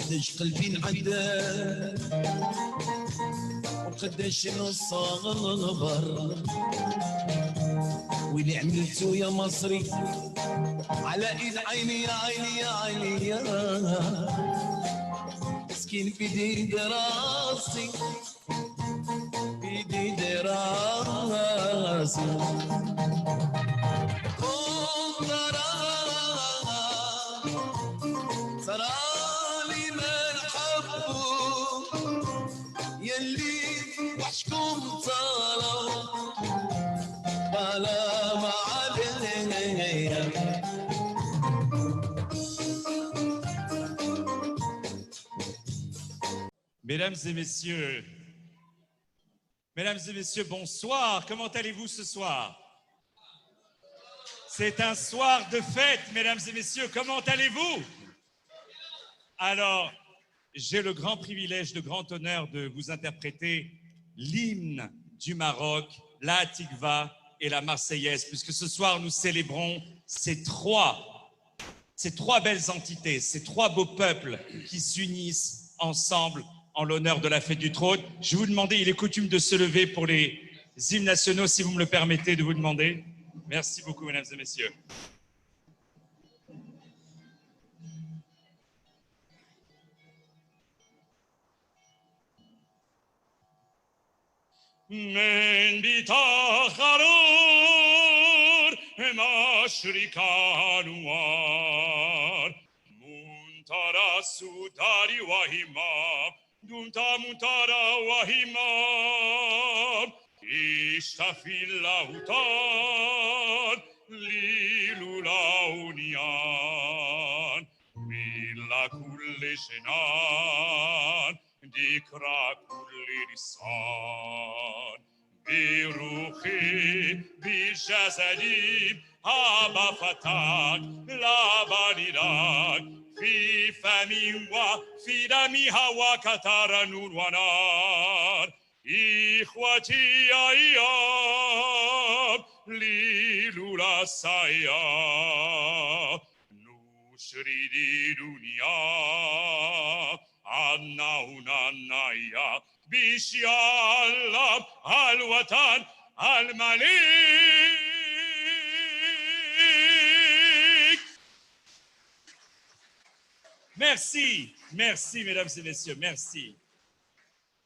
قديش قلبي انعذب وقديش نصبر واللي عملتو يا مصري على ايد عيني يا عيني يا عيني يا مسكين في دي دراسي في دي دراسي صرالي من حبه يلي وحشكم طالوا بلا ما عليا. Mesdames et messieurs, bonsoir. Comment allez-vous ce soir? C'est un soir de fête, mesdames et messieurs. Comment allez-vous? Alors, j'ai le grand privilège, le grand honneur de vous interpréter l'hymne du Maroc, la Hatikva et la Marseillaise, puisque ce soir nous célébrons ces trois belles entités, ces trois beaux peuples qui s'unissent ensemble en l'honneur de la fête du trône. Je vais vous demander, il est coutume de se lever pour les hymnes nationaux, si vous me le permettez de vous demander. Merci beaucoup, mesdames et messieurs. من بتاخرور مشركانوار منترا سوداري وهما دونتا منترا وهما اشتفي اللوتان ليلولاونيان ملا كل جنان ذكرى كل لسان بروحي بجسدي هابا فتاك لا بانيراك في فمي وفي دمي هوا كتر نور ونار إخوتي أيام ليلولا سايا نشري دي دنيا عنا ونايا بشيالله الوطن الملك. Merci, merci mesdames et messieurs, merci.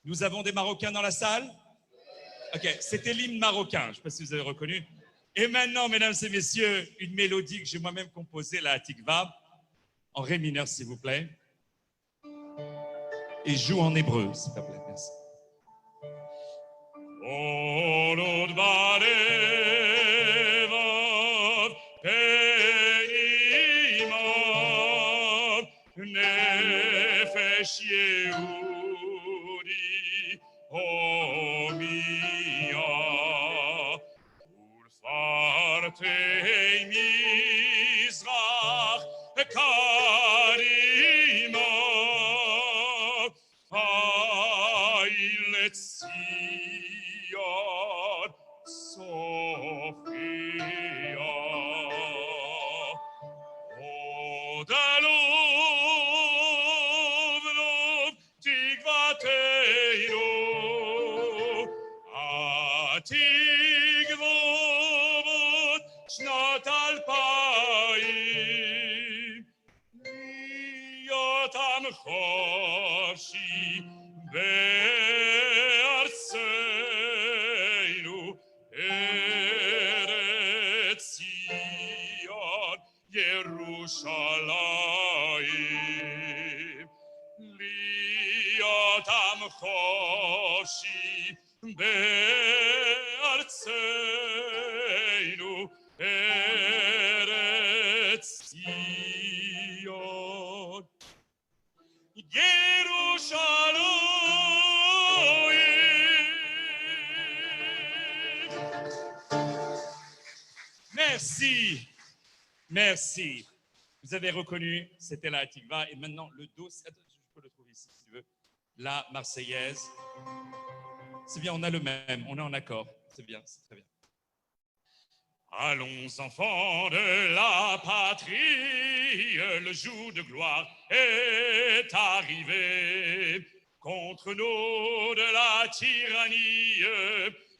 Nous avons des Marocains dans la salle? Ok, c'était l'hymne marocain, je ne sais pas si vous avez reconnu. Et maintenant, mesdames et messieurs, une mélodie que j'ai moi-même composée, la Hatikva, en ré mineur s'il vous plaît. Et joue en hébreu, s'il te plaît. Merci. Merci, merci. Vous avez reconnu, c'était la Hatikva. Et maintenant, le dos, attends, je peux le trouver ici si tu veux. La Marseillaise. C'est bien, on a le même, on est en accord. C'est bien, c'est très bien. Allons, enfants de la patrie, le jour de gloire est arrivé. Contre nous de la tyrannie,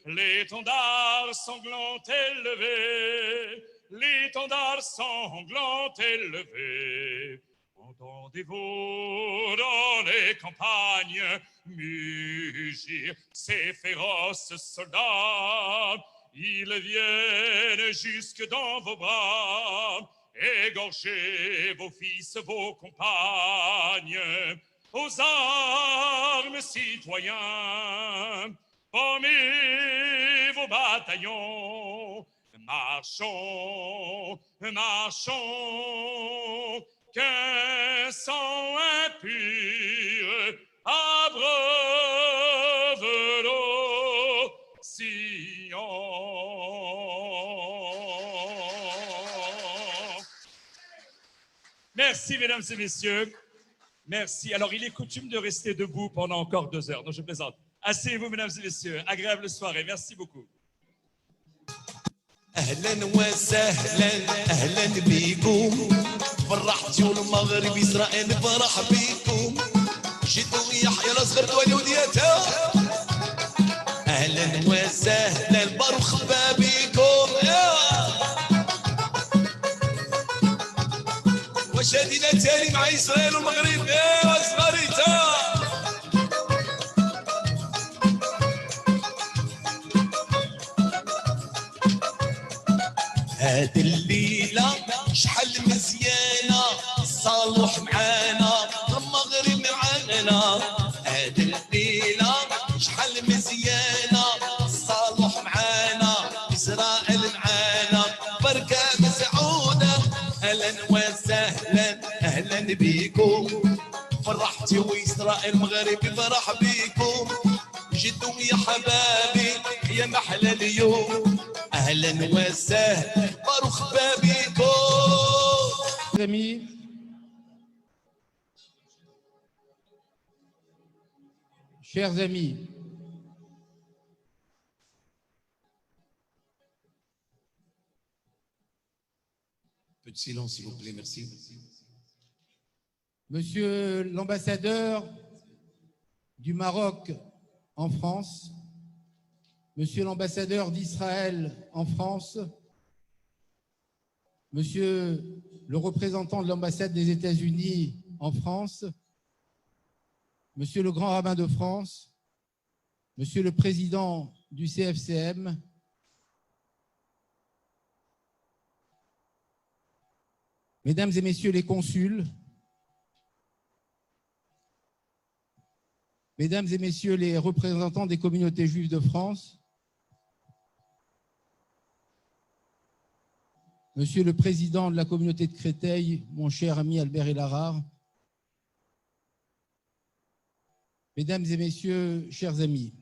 l'étendard sanglant élevé, l'étendard sanglant élevé. Entendez-vous dans les campagnes mugir ces féroces soldats? Ils viennent jusque dans vos bras, égorger vos fils, vos compagnes. Aux armes, citoyens, formez vos bataillons. Marchons, marchons, qu'un sang impur abreuve l'océan. Merci, mesdames et messieurs. Merci. Alors, il est coutume de rester debout pendant encore 2 heures. Non, je plaisante. Asseyez-vous, mesdames et messieurs. Agréable soirée. Merci beaucoup. اهلا وسهلا اهلا بيكم فرحتوا المغرب اسرائيل فرح بيكم جدوا يحيى الاصغر والوديته اهلا وسهلا باروخ بابيكم واش هادينا تاني مع اسرائيل والمغرب يا صغاريتا هاد الليلة شحال مزيانة صالح معانا المغرب معانا هاد الليلة شحال مزيانة صالح معانا إسرائيل معانا بركة مسعودة أهلا وسهلا أهلا بيكم فرحتي وإسرائيل المغرب فرح بيكم جدوا يا حبابي يا محلى اليوم أهلا وسهلا باروخ بابيكم Amis, chers amis, peu de silence s'il vous plaît, merci. Monsieur l'ambassadeur du Maroc en France, Monsieur l'ambassadeur d'Israël en France, Monsieur le représentant de l'ambassade des États-Unis en France, Monsieur le grand rabbin de France, Monsieur le président du CFCM, Mesdames et Messieurs les consuls, Mesdames et Messieurs les représentants des communautés juives de France, Monsieur le Président de la communauté de Créteil, mon cher ami Albert Elarard, Mesdames et Messieurs, chers amis,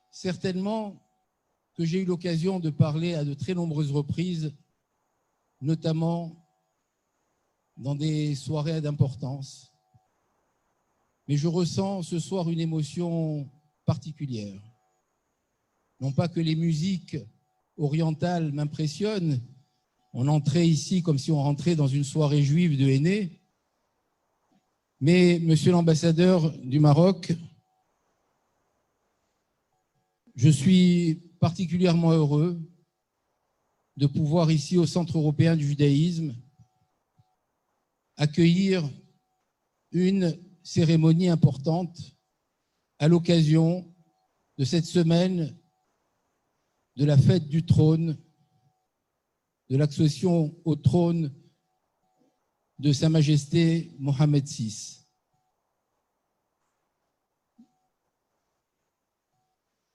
certainement que j'ai eu l'occasion de parler à de très nombreuses reprises, notamment dans des soirées d'importance, mais je ressens ce soir une émotion particulière. Non pas que les musiques orientales m'impressionnent, on entrait ici comme si on rentrait dans une soirée juive de Henné, mais monsieur l'ambassadeur du Maroc, je suis particulièrement heureux de pouvoir ici au Centre européen du judaïsme accueillir une cérémonie importante à l'occasion de cette semaine de la fête du trône, de l'accession au trône de Sa Majesté Mohammed VI.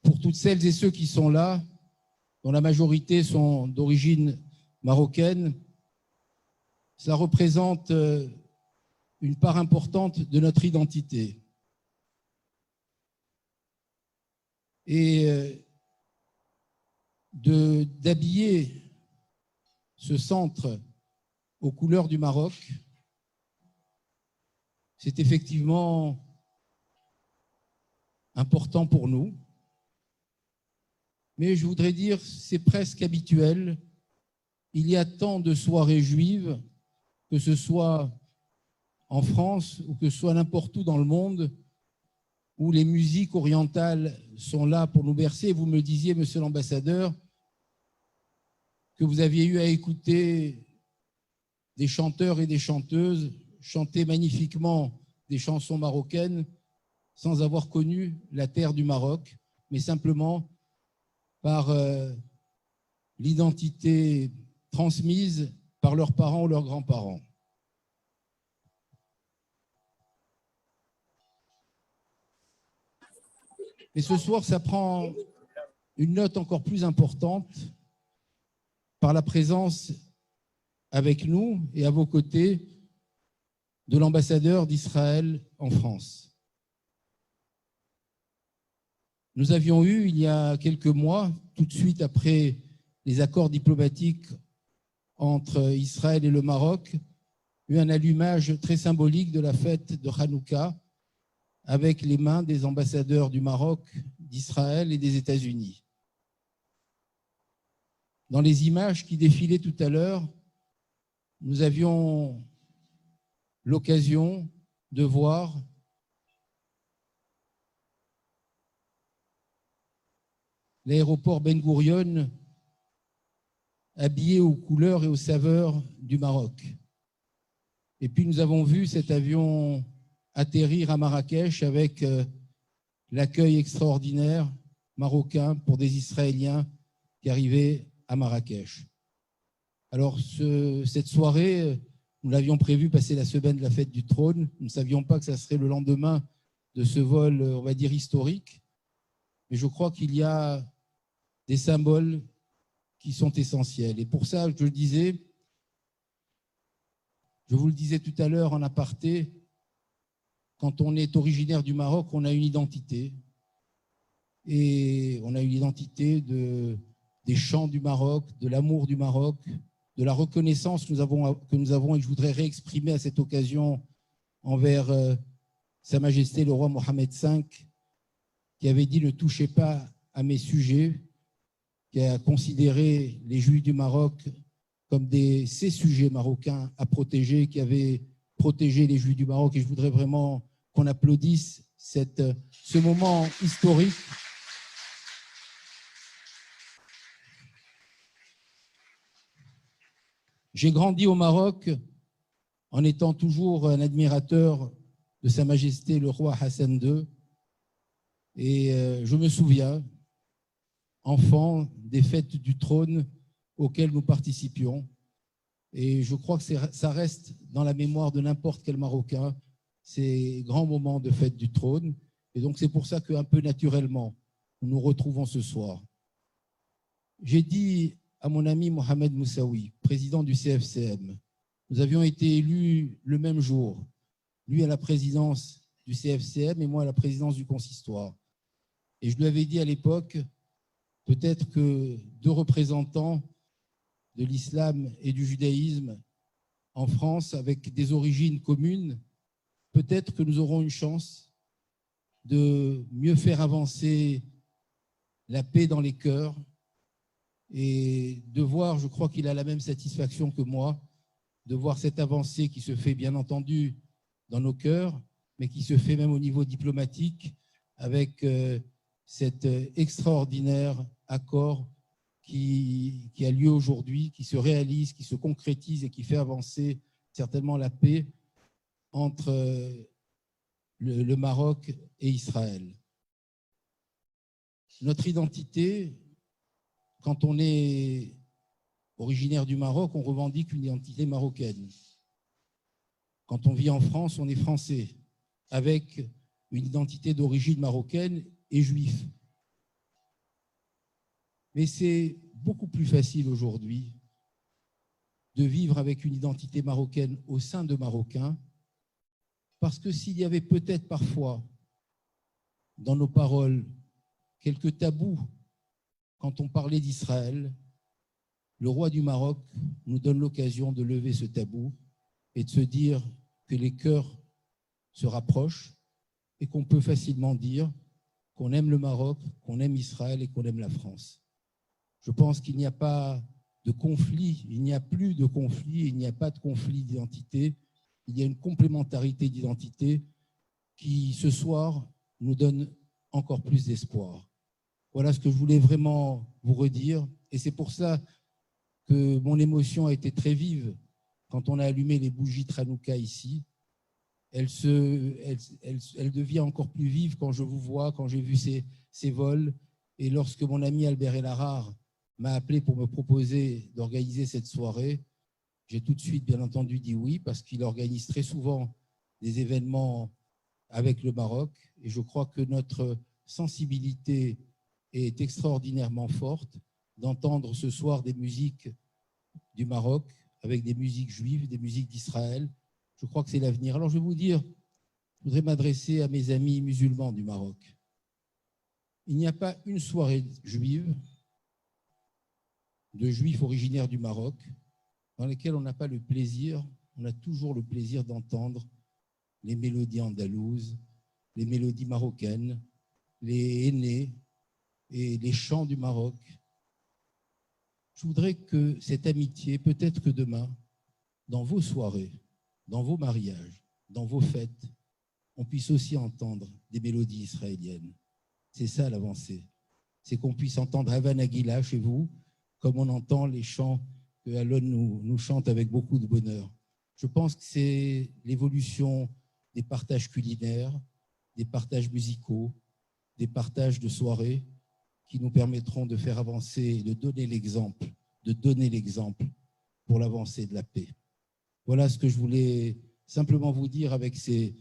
Pour toutes celles et ceux qui sont là, dont la majorité sont d'origine marocaine, cela représente une part importante de notre identité. Et d'habiller ce centre aux couleurs du Maroc, c'est effectivement important pour nous. mais je voudrais dire c'est presque habituel. Il y a tant de soirées juives, que ce soit en France ou que ce soit n'importe où dans le monde, où les musiques orientales sont là pour nous bercer. Vous me disiez, monsieur l'ambassadeur, que vous aviez eu à écouter des chanteurs et des chanteuses chanter magnifiquement des chansons marocaines sans avoir connu la terre du Maroc, mais simplement par l'identité transmise par leurs parents ou leurs grands-parents. Et ce soir, ça prend une note encore plus importante par la présence avec nous et à vos côtés de l'ambassadeur d'Israël en France. Nous avions eu, il y a quelques mois, tout de suite après les accords diplomatiques entre Israël et le Maroc, eu un allumage très symbolique de la fête de Hanouka avec les mains des ambassadeurs du Maroc, d'Israël et des États-Unis. Dans les images qui défilaient tout à l'heure, nous avions l'occasion de voir l'aéroport Ben Gourion habillé aux couleurs et aux saveurs du Maroc. Et puis nous avons vu cet avion atterrir à Marrakech avec l'accueil extraordinaire marocain pour des Israéliens qui arrivaient à Marrakech. Alors cette soirée, nous l'avions prévu passer la semaine de la fête du trône. Nous ne savions pas que ça serait le lendemain de ce vol, on va dire, historique. Mais je crois qu'il y a des symboles qui sont essentiels. Et pour ça, je vous le disais tout à l'heure en aparté, quand on est originaire du Maroc, on a une identité. Et on a une identité des chants du Maroc, de l'amour du Maroc, de la reconnaissance que nous avons et que je voudrais réexprimer à cette occasion envers Sa Majesté le roi Mohammed V, qui avait dit « Ne touchez pas à mes sujets », qui a considéré les Juifs du Maroc comme ses sujets marocains à protéger, qui avait protégé les Juifs du Maroc. Et je voudrais vraiment qu'on applaudisse ce moment historique. J'ai grandi au Maroc en étant toujours un admirateur de Sa Majesté le roi Hassan II. Et je me souviens, enfant, des fêtes du trône auxquelles nous participions. Et je crois que ça reste dans la mémoire de n'importe quel Marocain, ces grands moments de fête du trône. Et donc c'est pour ça qu'un peu naturellement, nous nous retrouvons ce soir. J'ai dit à mon ami Mohamed Moussaoui, président du CFCM, nous avions été élus le même jour, lui à la présidence du CFCM et moi à la présidence du consistoire. Et je lui avais dit à l'époque, peut-être que deux représentants de l'islam et du judaïsme en France avec des origines communes, peut-être que nous aurons une chance de mieux faire avancer la paix dans les cœurs et de voir, je crois qu'il a la même satisfaction que moi, de voir cette avancée qui se fait bien entendu dans nos cœurs, mais qui se fait même au niveau diplomatique avec cet extraordinaire accord qui a lieu aujourd'hui, qui se réalise, qui se concrétise et qui fait avancer certainement la paix entre le Maroc et Israël. Notre identité, quand on est originaire du Maroc, on revendique une identité marocaine. Quand on vit en France, on est français, avec une identité d'origine marocaine et juif. Mais c'est beaucoup plus facile aujourd'hui de vivre avec une identité marocaine au sein de Marocains, parce que s'il y avait peut-être parfois dans nos paroles quelques tabous quand on parlait d'Israël, le roi du Maroc nous donne l'occasion de lever ce tabou et de se dire que les cœurs se rapprochent et qu'on peut facilement dire qu'on aime le Maroc, qu'on aime Israël et qu'on aime la France. Je pense qu'il n'y a pas de conflit, il n'y a plus de conflit, il n'y a pas de conflit d'identité. Il y a une complémentarité d'identité qui, ce soir, nous donne encore plus d'espoir. Voilà ce que je voulais vraiment vous redire. Et c'est pour ça que mon émotion a été très vive quand on a allumé les bougies de Hanouka ici. Elle devient encore plus vive quand je vous vois, quand j'ai vu ces vols. Et lorsque mon ami Albert Elharrar m'a appelé pour me proposer d'organiser cette soirée, j'ai tout de suite, bien entendu, dit oui, parce qu'il organise très souvent des événements avec le Maroc. Et je crois que notre sensibilité est extraordinairement forte d'entendre ce soir des musiques du Maroc avec des musiques juives, des musiques d'Israël. Je crois que c'est l'avenir. Alors, je vais vous dire, je voudrais m'adresser à mes amis musulmans du Maroc. Il n'y a pas une soirée juive de juifs originaires du Maroc dans laquelle on n'a pas le plaisir, on a toujours le plaisir d'entendre les mélodies andalouses, les mélodies marocaines, les aînés et les chants du Maroc. Je voudrais que cette amitié, peut-être que demain, dans vos soirées, dans vos mariages, dans vos fêtes, on puisse aussi entendre des mélodies israéliennes. C'est ça l'avancée. C'est qu'on puisse entendre Hava Nagila chez vous, comme on entend les chants que Alon nous chante avec beaucoup de bonheur. Je pense que c'est l'évolution des partages culinaires, des partages musicaux, des partages de soirées qui nous permettront de faire avancer et de donner l'exemple pour l'avancée de la paix. Voilà ce que je voulais simplement vous dire avec ces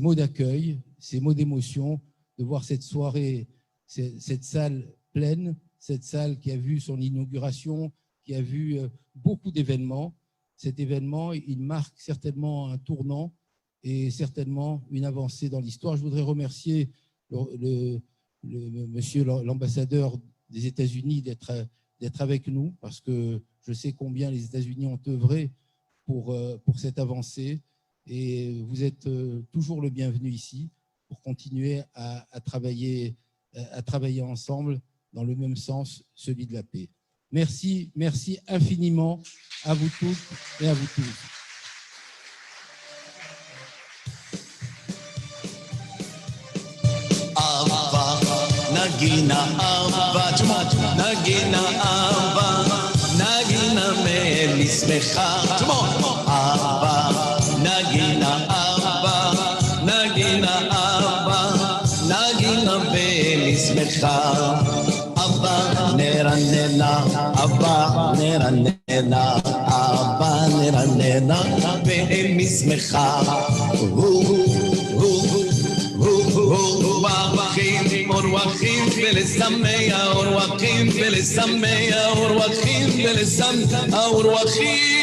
mots d'accueil, ces mots d'émotion, de voir cette soirée, cette salle pleine, cette salle qui a vu son inauguration, qui a vu beaucoup d'événements. Cet événement, il marque certainement un tournant et certainement une avancée dans l'histoire. Je voudrais remercier monsieur l'ambassadeur des États-Unis d'être avec nous, parce que je sais combien les États-Unis ont œuvré pour cette avancée. Et vous êtes toujours le bienvenu ici pour continuer à travailler ensemble dans le même sens, celui de la paix. Merci, merci infiniment à vous toutes et à vous tous. Abba, Nagina, Abba, Nagina, Abba, Nagina, Melismecha. Abba, Nagina, Abba, Nagina, Abba, Nagina, Melismecha. Abba, Neranena, Abba, Neranena, Abba, Neranena, Melismecha. אורחים ולשמח, אורחים ולשמח, אורחים ולשמח, אורחים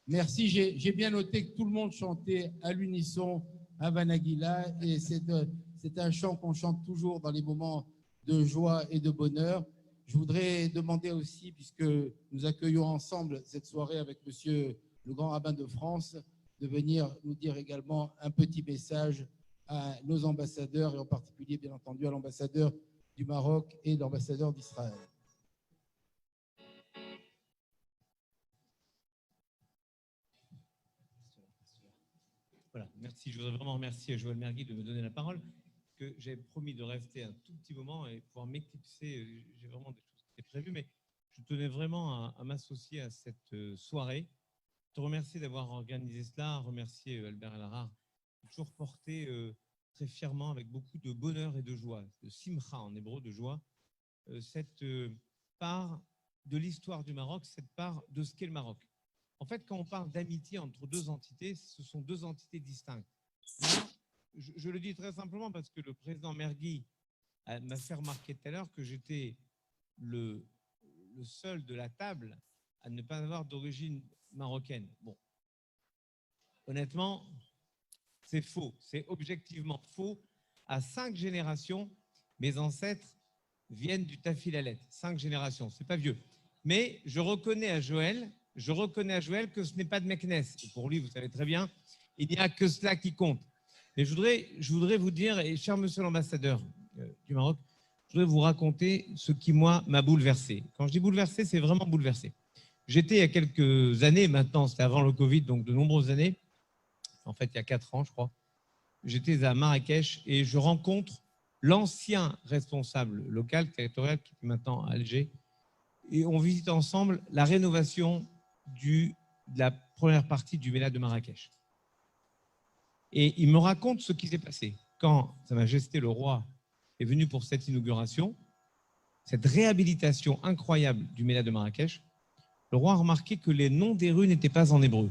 Merci, j'ai bien noté que tout le monde chantait à l'unisson Hava Nagila, et c'est un chant qu'on chante toujours dans les moments de joie et de bonheur. Je voudrais demander aussi, puisque nous accueillons ensemble cette soirée avec monsieur le grand rabbin de France, de venir nous dire également un petit message à nos ambassadeurs, et en particulier, bien entendu, à l'ambassadeur du Maroc et l'ambassadeur d'Israël. Voilà, merci. Je voudrais vraiment remercier Joël Mergui de me donner la parole, que j'avais promis de rester un tout petit moment et pouvoir m'éclipser. J'ai vraiment des choses qui étaient prévues, mais je tenais vraiment à m'associer à cette soirée. Te remercier d'avoir organisé cela, remercier Albert Elharrar, toujours porté très fièrement, avec beaucoup de bonheur et de joie, de simcha en hébreu, de joie, cette part de l'histoire du Maroc, cette part de ce qu'est le Maroc. En fait, quand on parle d'amitié entre deux entités, ce sont deux entités distinctes. Moi, je le dis très simplement parce que le président Mergui m'a fait remarquer tout à l'heure que j'étais le seul de la table à ne pas avoir d'origine marocaine. Bon, honnêtement, c'est faux, c'est objectivement faux. À 5 générations, mes ancêtres viennent du Tafilalet. 5 générations, c'est pas vieux. Mais je reconnais à Joël que ce n'est pas de Meknes. Et pour lui, vous savez très bien, il n'y a que cela qui compte. Mais je voudrais vous dire, et cher monsieur l'ambassadeur du Maroc, je voudrais vous raconter ce qui, moi, m'a bouleversé. Quand je dis bouleversé, c'est vraiment bouleversé. J'étais il y a quelques années, maintenant, c'était avant le Covid, donc de nombreuses années, en fait, il y a 4 ans, je crois, j'étais à Marrakech et je rencontre l'ancien responsable local, territorial, qui est maintenant à Alger, et on visite ensemble la rénovation de la première partie du Ménat de Marrakech. Et il me raconte ce qui s'est passé quand Sa Majesté le roi est venu pour cette inauguration, cette réhabilitation incroyable du Ménat de Marrakech. Le roi a remarqué que les noms des rues n'étaient pas en hébreu.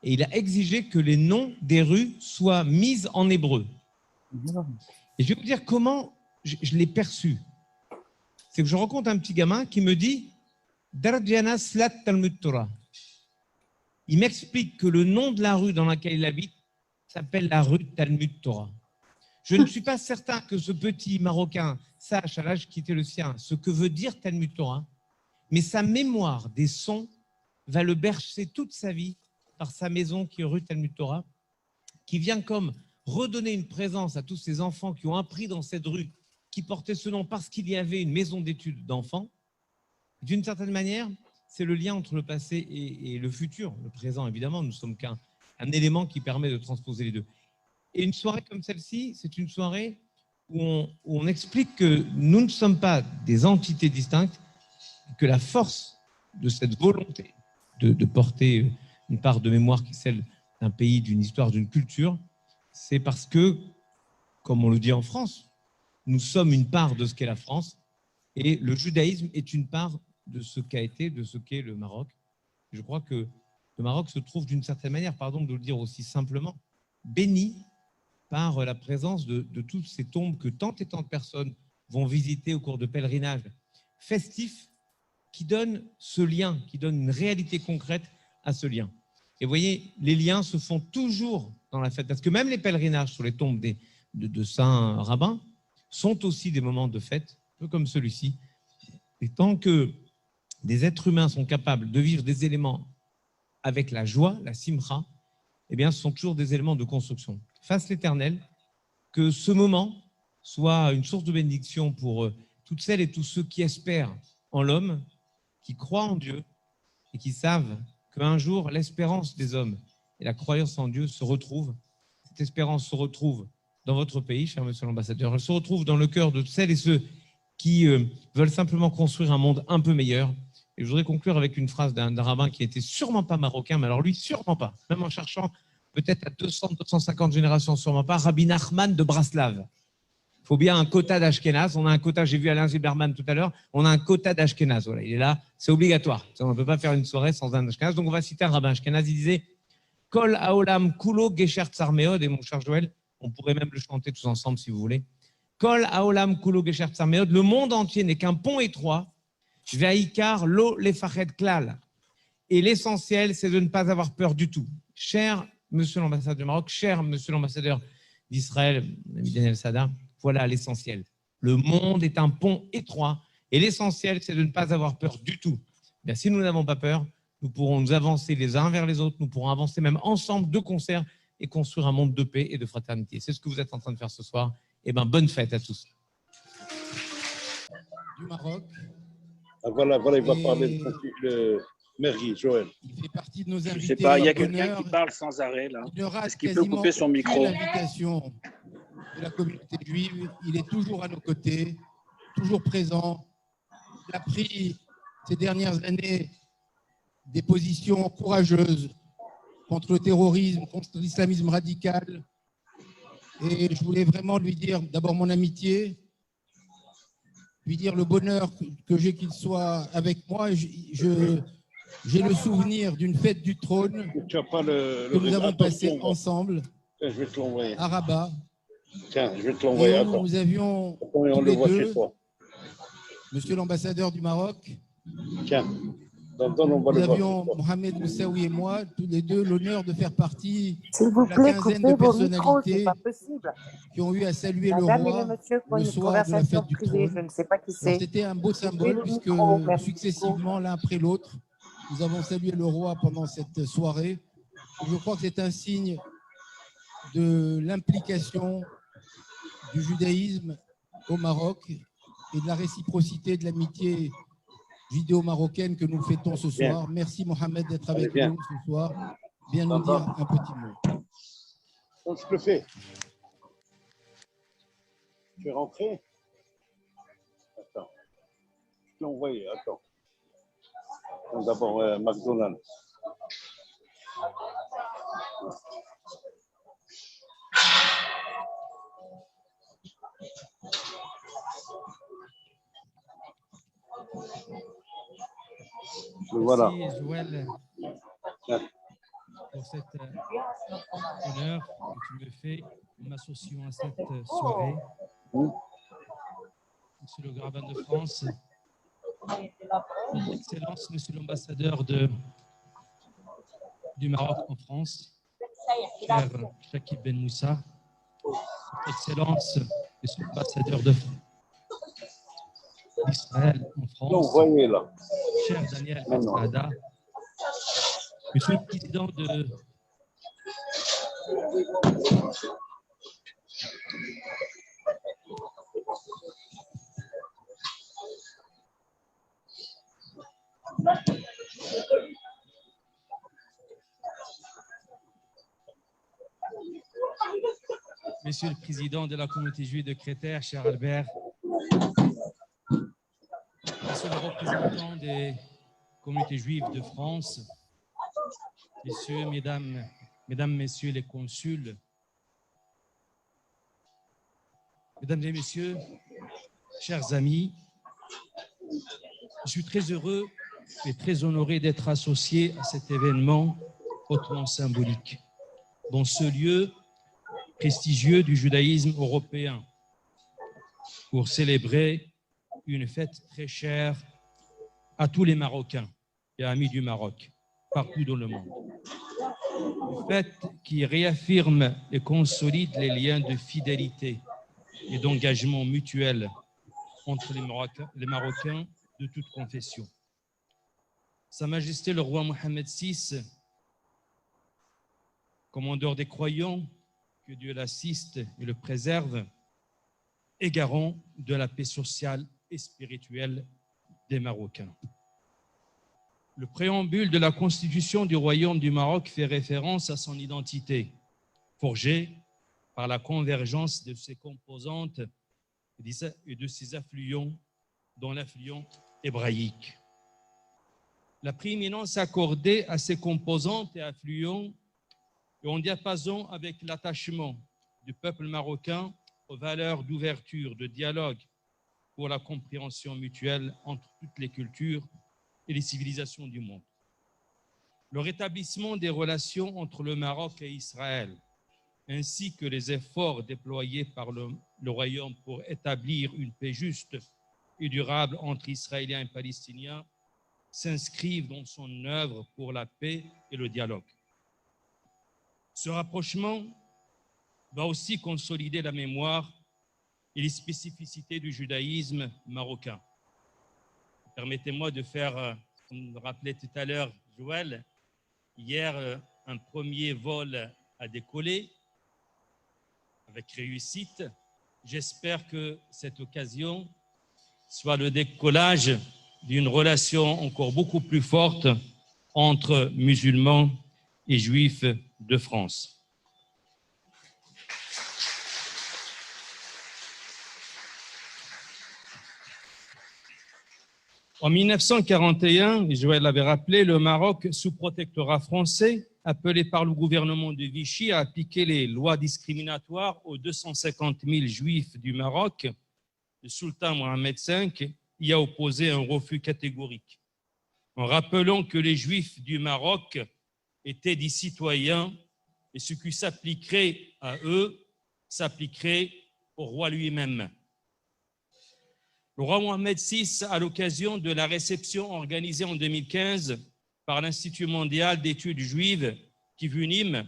Et il a exigé que les noms des rues soient mis en hébreu. Et je vais vous dire comment je l'ai perçu. C'est que je rencontre un petit gamin qui me dit « Dardiana Slat Talmud Torah ». Il m'explique que le nom de la rue dans laquelle il habite s'appelle la rue Talmud Torah. Je ne suis pas certain que ce petit Marocain sache, à l'âge qui était le sien, ce que veut dire Talmud Torah, mais sa mémoire des sons va le bercer toute sa vie par sa maison qui est rue Talmud Torah, qui vient comme redonner une présence à tous ces enfants qui ont appris dans cette rue, qui portait ce nom parce qu'il y avait une maison d'études d'enfants. D'une certaine manière, c'est le lien entre le passé et le futur, le présent évidemment, nous ne sommes qu'un élément qui permet de transposer les deux. Et une soirée comme celle-ci, c'est une soirée où on explique que nous ne sommes pas des entités distinctes, que la force de cette volonté de porter une part de mémoire qui est celle d'un pays, d'une histoire, d'une culture, c'est parce que, comme on le dit en France, nous sommes une part de ce qu'est la France et le judaïsme est une part de ce qu'a été, de ce qu'est le Maroc. Je crois que le Maroc se trouve d'une certaine manière, pardon de le dire aussi simplement, béni par la présence de toutes ces tombes que tant et tant de personnes vont visiter au cours de pèlerinages festifs qui donnent ce lien, qui donnent une réalité concrète à ce lien. Et vous voyez, les liens se font toujours dans la fête, parce que même les pèlerinages sur les tombes de saints rabbins sont aussi des moments de fête, un peu comme celui-ci. Et tant que des êtres humains sont capables de vivre des éléments avec la joie, la simcha, eh bien, ce sont toujours des éléments de construction. Fasse l'Éternel que ce moment soit une source de bénédiction pour toutes celles et tous ceux qui espèrent en l'homme, qui croient en Dieu et qui savent qu'un jour, l'espérance des hommes et la croyance en Dieu se retrouvent. Cette espérance se retrouve dans votre pays, cher monsieur l'ambassadeur. Elle se retrouve dans le cœur de celles et ceux qui veulent simplement construire un monde un peu meilleur. Et je voudrais conclure avec une phrase d'un rabbin qui n'était sûrement pas marocain, mais alors lui, sûrement pas, même en cherchant peut-être à 200, 250 générations, sûrement pas, Rabbi Nachman de Braslav. Il faut bien un quota d'Ashkenaz. On a un quota, j'ai vu Alain Zilberman tout à l'heure, on a un quota d'Ashkenaz. Voilà, il est là, c'est obligatoire. On ne peut pas faire une soirée sans un Ashkenaz. Donc on va citer un rabbin Ashkenaz, il disait « Kol haolam kulo gesher tsar meod » et mon cher Joël, on pourrait même le chanter tous ensemble si vous voulez. « Kol haolam kulo gesher tsar meod » le monde entier n'est qu'un pont étroit. « Ve'aikar lo lefached klal » et l'essentiel, c'est de ne pas avoir peur du tout. Cher monsieur l'ambassadeur du Maroc, cher monsieur l'ambassadeur d'Israël, l'ami Daniel Sada, voilà l'essentiel. Le monde est un pont étroit et l'essentiel, c'est de ne pas avoir peur du tout. Bien, si nous n'avons pas peur, nous pourrons nous avancer les uns vers les autres, nous pourrons avancer même ensemble de concert et construire un monde de paix et de fraternité. C'est ce que vous êtes en train de faire ce soir. Eh bien, bonne fête à tous. Du Maroc. Ah, voilà, il va parler de Mergui, Joël. Il fait partie de nos invités. Je sais pas, il y a quelqu'un qui parle sans arrêt là. Est-ce qu'il peut couper son micro? L'invitation de la communauté juive, il est toujours à nos côtés, toujours présent. Il a pris ces dernières années des positions courageuses contre le terrorisme, contre l'islamisme radical. Et je voulais vraiment lui dire d'abord mon amitié, lui dire le bonheur que j'ai qu'il soit avec moi. J'ai le souvenir d'une fête du trône que nous avons passée ensemble à Rabat. Tiens, je vais te l'envoyer. Et nous avions tous les deux, monsieur l'ambassadeur du Maroc, tiens, on va Nous le voir. avions, Mohamed Moussaoui et moi, tous les deux, l'honneur de faire partie S'il vous de la plaît, quinzaine coupez de vos micros, c'est personnalités pas possible. qui ont eu à saluer le Madame et le roi monsieur pour le une soir de la conversation fête du privée, je trône. ne sais pas qui Alors c'est. c'était un beau Coupez symbole le puisque micro, merci successivement, l'un après l'autre, nous avons salué le roi pendant cette soirée. Je crois que c'est un signe de l'implication du judaïsme au Maroc et de la réciprocité de l'amitié judéo-marocaine que nous fêtons ce Bien. soir. Merci Mohamed d'être Allez, avec viens. nous ce soir. Viens nous dire un petit mot. Donc, je le fais. Tu es rentré? Attends. Je l'ai envoyé, attends. Donc, d'abord, McDonald's. Voilà. Merci Joël pour cet honneur que tu me fais en m'associant à cette soirée. Monsieur le Graban de France, Excellence, Monsieur l'ambassadeur du Maroc en France, cher Chakib Ben Moussa, Excellence, Monsieur l'ambassadeur d'Israël en France, Non, voyez là. cher Daniel Non. Masada, Monsieur le Président de Monsieur le Président de la communauté juive de Créteil, cher Albert, Monsieur le représentant des communautés juives de France, Messieurs, Mesdames, Messieurs les consuls, Mesdames et Messieurs, chers amis, je suis très heureux et très honoré d'être associé à cet événement hautement symbolique, dans ce lieu prestigieux du judaïsme européen, pour célébrer une fête très chère à tous les Marocains et amis du Maroc, partout dans le monde. Une fête qui réaffirme et consolide les liens de fidélité et d'engagement mutuel entre les Marocains de toute confession. Sa Majesté le roi Mohamed VI, commandeur des croyants, que Dieu l'assiste et le préserve, est garant de la paix sociale et spirituelle des Marocains. Le préambule de la Constitution du Royaume du Maroc fait référence à son identité, forgée par la convergence de ses composantes et de ses affluents, dont l'affluent hébraïque. La prééminence accordée à ces composantes et affluents est en diapason avec l'attachement du peuple marocain aux valeurs d'ouverture, de dialogue pour la compréhension mutuelle entre toutes les cultures et les civilisations du monde. Le rétablissement des relations entre le Maroc et Israël, ainsi que les efforts déployés par le Royaume pour établir une paix juste et durable entre Israéliens et Palestiniens, s'inscrivent dans son œuvre pour la paix et le dialogue. Ce rapprochement va aussi consolider la mémoire et les spécificités du judaïsme marocain. Permettez-moi de faire, comme le rappelait tout à l'heure Joël, hier un premier vol a décollé avec réussite. J'espère que cette occasion soit le décollage d'une relation encore beaucoup plus forte entre musulmans et juifs de France. En 1941, Joël l'avait rappelé, le Maroc, sous protectorat français, appelé par le gouvernement de Vichy à appliquer les lois discriminatoires aux 250 000 juifs du Maroc, le sultan Mohamed V y a opposé un refus catégorique, en rappelant que les juifs du Maroc étaient des citoyens et ce qui s'appliquerait à eux s'appliquerait au roi lui-même. Le roi Mohamed VI, à l'occasion de la réception organisée en 2015 par l'Institut mondial d'études juives qui fut Nîmes,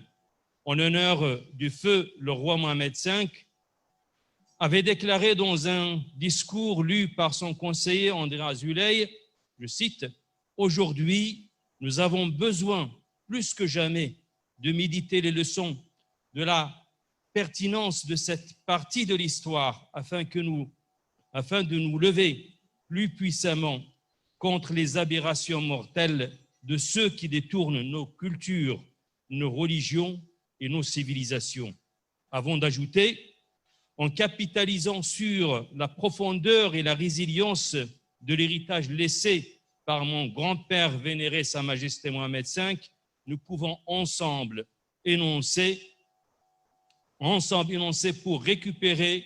en honneur du feu le roi Mohamed V, avait déclaré dans un discours lu par son conseiller André Azoulay, je cite, « Aujourd'hui, nous avons besoin, plus que jamais, de méditer les leçons de la pertinence de cette partie de l'histoire afin de nous lever plus puissamment contre les aberrations mortelles de ceux qui détournent nos cultures, nos religions et nos civilisations. » Avant d'ajouter, en capitalisant sur la profondeur et la résilience de l'héritage laissé par mon grand-père vénéré Sa Majesté Mohamed V, nous pouvons ensemble énoncer pour récupérer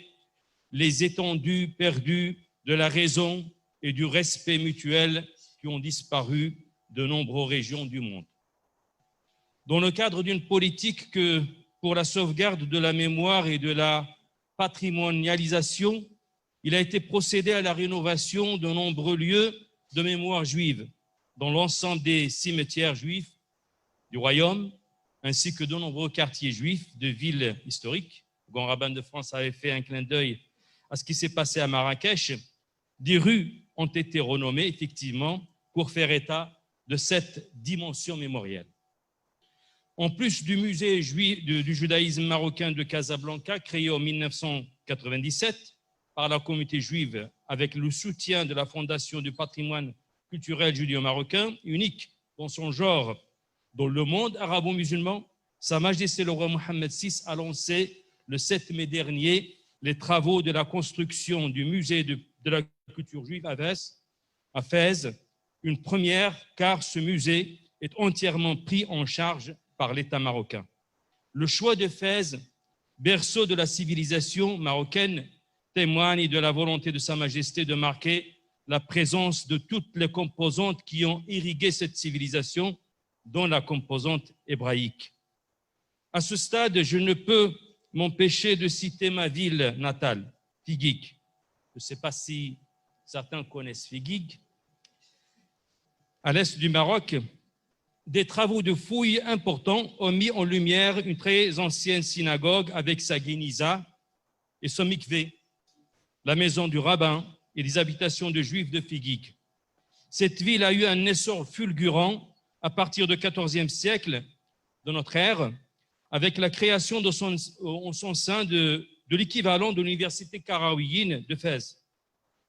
les étendues perdues de la raison et du respect mutuel qui ont disparu de nombreuses régions du monde. Dans le cadre d'une politique pour la sauvegarde de la mémoire et de la patrimonialisation, il a été procédé à la rénovation de nombreux lieux de mémoire juive dans l'ensemble des cimetières juifs du royaume, ainsi que de nombreux quartiers juifs de villes historiques. Le grand rabbin de France avait fait un clin d'œil à ce qui s'est passé à Marrakech. Des rues ont été renommées, effectivement, pour faire état de cette dimension mémorielle. En plus du musée juif du judaïsme marocain de Casablanca, créé en 1997 par la communauté juive avec le soutien de la Fondation du patrimoine culturel judéo-marocain, unique dans son genre dans le monde arabo-musulman, Sa Majesté le roi Mohamed VI a lancé le 7 mai dernier les travaux de la construction du musée de la culture juive à Fès, une première car ce musée est entièrement pris en charge par l'État marocain. Le choix de Fès, berceau de la civilisation marocaine, témoigne de la volonté de Sa Majesté de marquer la présence de toutes les composantes qui ont irrigué cette civilisation, dont la composante hébraïque. À ce stade, je ne peux m'empêcher de citer ma ville natale, Figuig. Je ne sais pas si certains connaissent Figuig. À l'est du Maroc, des travaux de fouilles importants ont mis en lumière une très ancienne synagogue avec sa guéniza et son mikvé, la maison du rabbin et les habitations de juifs de Figuig. Cette ville a eu un essor fulgurant à partir du XIVe siècle de notre ère, avec la création en son sein de l'équivalent de l'université karaouiyine de Fès.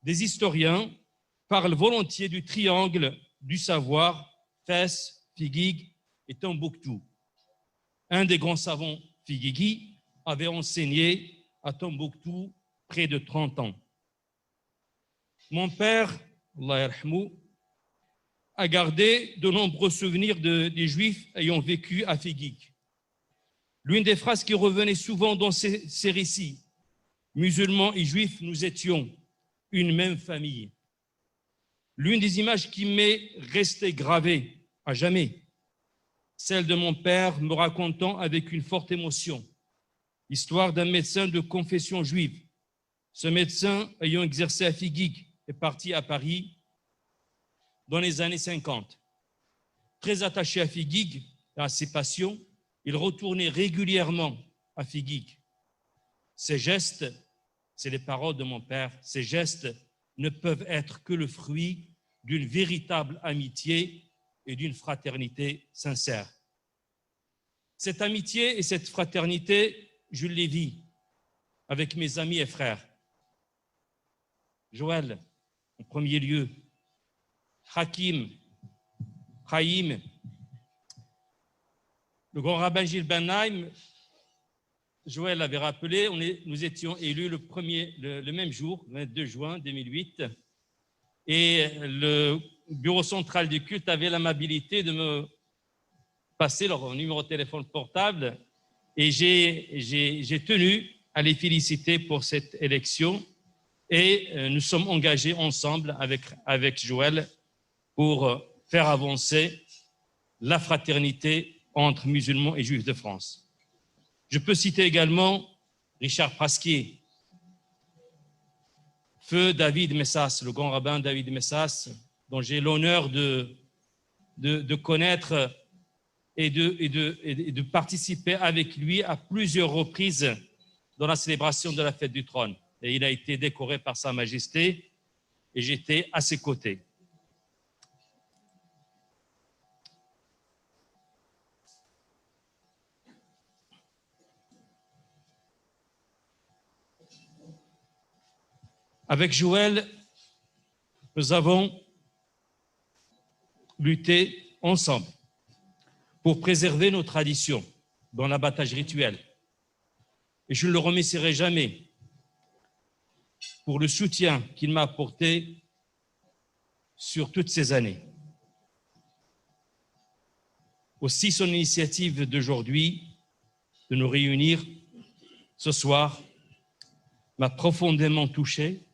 Des historiens parlent volontiers du triangle du savoir, Fès, Figuig et Tombouctou. Un des grands savants figuigui avait enseigné à Tombouctou près de 30 ans. Mon père, Allah yarhamou, a gardé de nombreux souvenirs des Juifs ayant vécu à Figuig. L'une des phrases qui revenait souvent dans ces récits, « Musulmans et Juifs, nous étions une même famille ». L'une des images qui m'est restée gravée à jamais, celle de mon père me racontant avec une forte émotion l'histoire d'un médecin de confession juive. Ce médecin, ayant exercé à Figuig, est parti à Paris dans les années 50. Très attaché à Figuig et à ses passions, il retournait régulièrement à Figuig. Ces gestes, c'est les paroles de mon père, ces gestes ne peuvent être que le fruit d'une véritable amitié et d'une fraternité sincère. Cette amitié et cette fraternité, je les vis avec mes amis et frères. Joël, en premier lieu, Hakim, Chaim, le grand rabbin Gilles Benheim, Joël l'avait rappelé, nous étions élus le même jour, le 22 juin 2008, et le bureau central du culte avait l'amabilité de me passer leur numéro de téléphone portable et j'ai tenu à les féliciter pour cette élection et nous sommes engagés ensemble avec Joël pour faire avancer la fraternité entre musulmans et juifs de France. Je peux citer également Richard Prasquier, Feu David Messas, le grand rabbin David Messas, dont j'ai l'honneur de connaître et de participer avec lui à plusieurs reprises dans la célébration de la fête du trône. Et il a été décoré par Sa Majesté et j'étais à ses côtés. Avec Joël, nous avons lutté ensemble pour préserver nos traditions dans l'abattage rituel. Et je ne le remercierai jamais pour le soutien qu'il m'a apporté sur toutes ces années. Aussi, son initiative d'aujourd'hui de nous réunir ce soir m'a profondément touché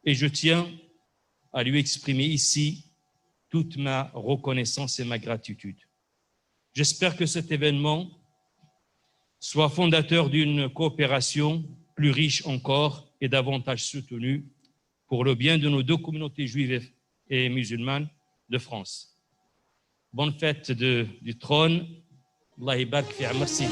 et je tiens à lui exprimer ici toute ma reconnaissance et ma gratitude. J'espère que cet événement soit fondateur d'une coopération plus riche encore et davantage soutenue pour le bien de nos deux communautés juives et musulmanes de France. Bonne fête du trône. Allah yabarak fi amr sidi.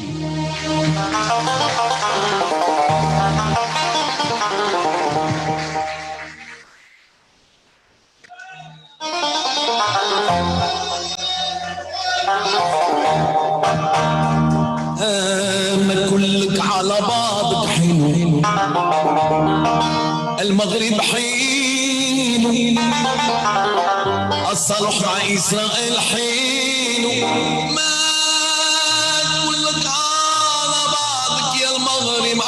كلك على بعضك حلو المغرب حين الصلح مع إسرائيل حين ما كلك على بعضك يا المغرب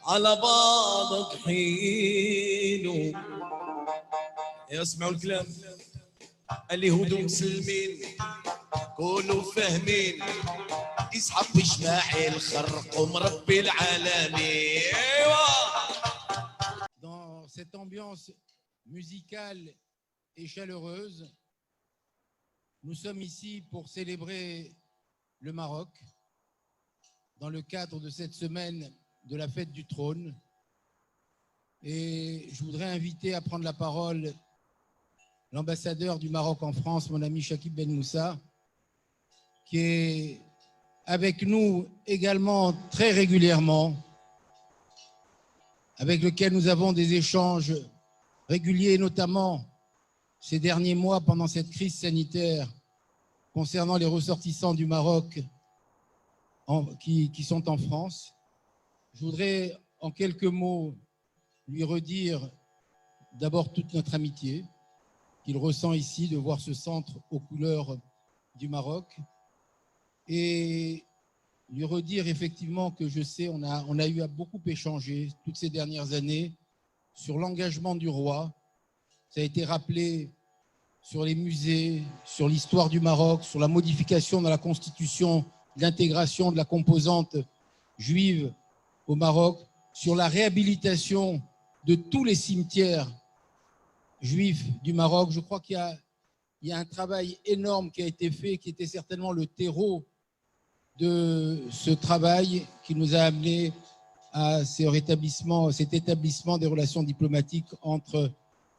على بعضك حين يسمعوا الكلام اليهود مسلمين كونوا فاهمين يسحب إسماعيل خرقوا مربي العالمين. Dans cette ambiance musicale et chaleureuse, nous sommes ici pour célébrer le Maroc dans le cadre de cette semaine de la fête du trône. Et je voudrais inviter à prendre la parole l'ambassadeur du Maroc en France, mon ami Chakib Ben Moussa, qui est avec nous également très régulièrement, avec lequel nous avons des échanges réguliers, notamment ces derniers mois pendant cette crise sanitaire concernant les ressortissants du Maroc qui sont en France. Je voudrais en quelques mots lui redire d'abord toute notre amitié qu'il ressent ici de voir ce centre aux couleurs du Maroc et lui redire effectivement que je sais, on a eu à beaucoup échanger toutes ces dernières années sur l'engagement du roi. Ça a été rappelé sur les musées, sur l'histoire du Maroc, sur la modification de la constitution, l'intégration de la composante juive au Maroc, sur la réhabilitation de tous les cimetières juifs du Maroc. Je crois qu'il y a un travail énorme qui a été fait, qui était certainement le terreau de ce travail qui nous a amené à cet établissement des relations diplomatiques entre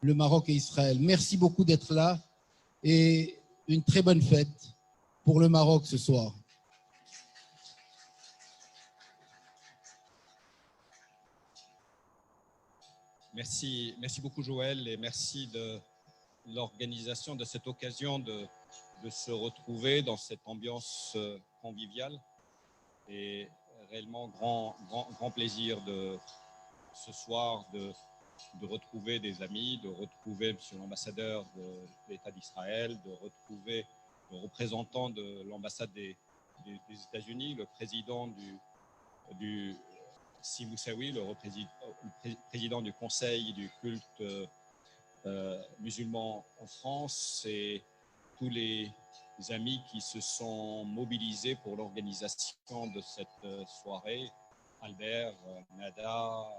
le Maroc et Israël. Merci beaucoup d'être là et une très bonne fête pour le Maroc ce soir. Merci beaucoup Joël et merci de l'organisation de cette occasion de se retrouver dans cette ambiance conviviale et réellement grand plaisir de ce soir de retrouver des amis, de retrouver monsieur l'ambassadeur de l'État d'Israël, de retrouver le représentant de l'ambassade des États-Unis, le président du Si Moussaoui, le président du Conseil du culte musulman en France et tous les amis qui se sont mobilisés pour l'organisation de cette soirée, Albert, Nada,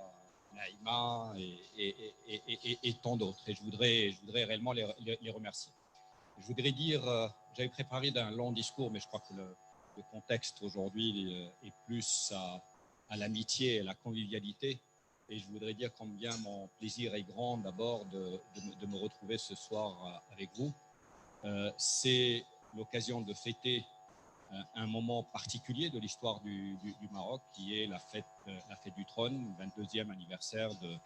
Naïma et tant d'autres. Et je voudrais réellement les remercier. Je voudrais dire, j'avais préparé un long discours, mais je crois que le contexte aujourd'hui est plus à l'amitié et à la convivialité. Et je voudrais dire combien mon plaisir est grand d'abord de me retrouver ce soir avec vous. C'est l'occasion de fêter un moment particulier de l'histoire du Maroc, qui est la fête du trône, 22e anniversaire de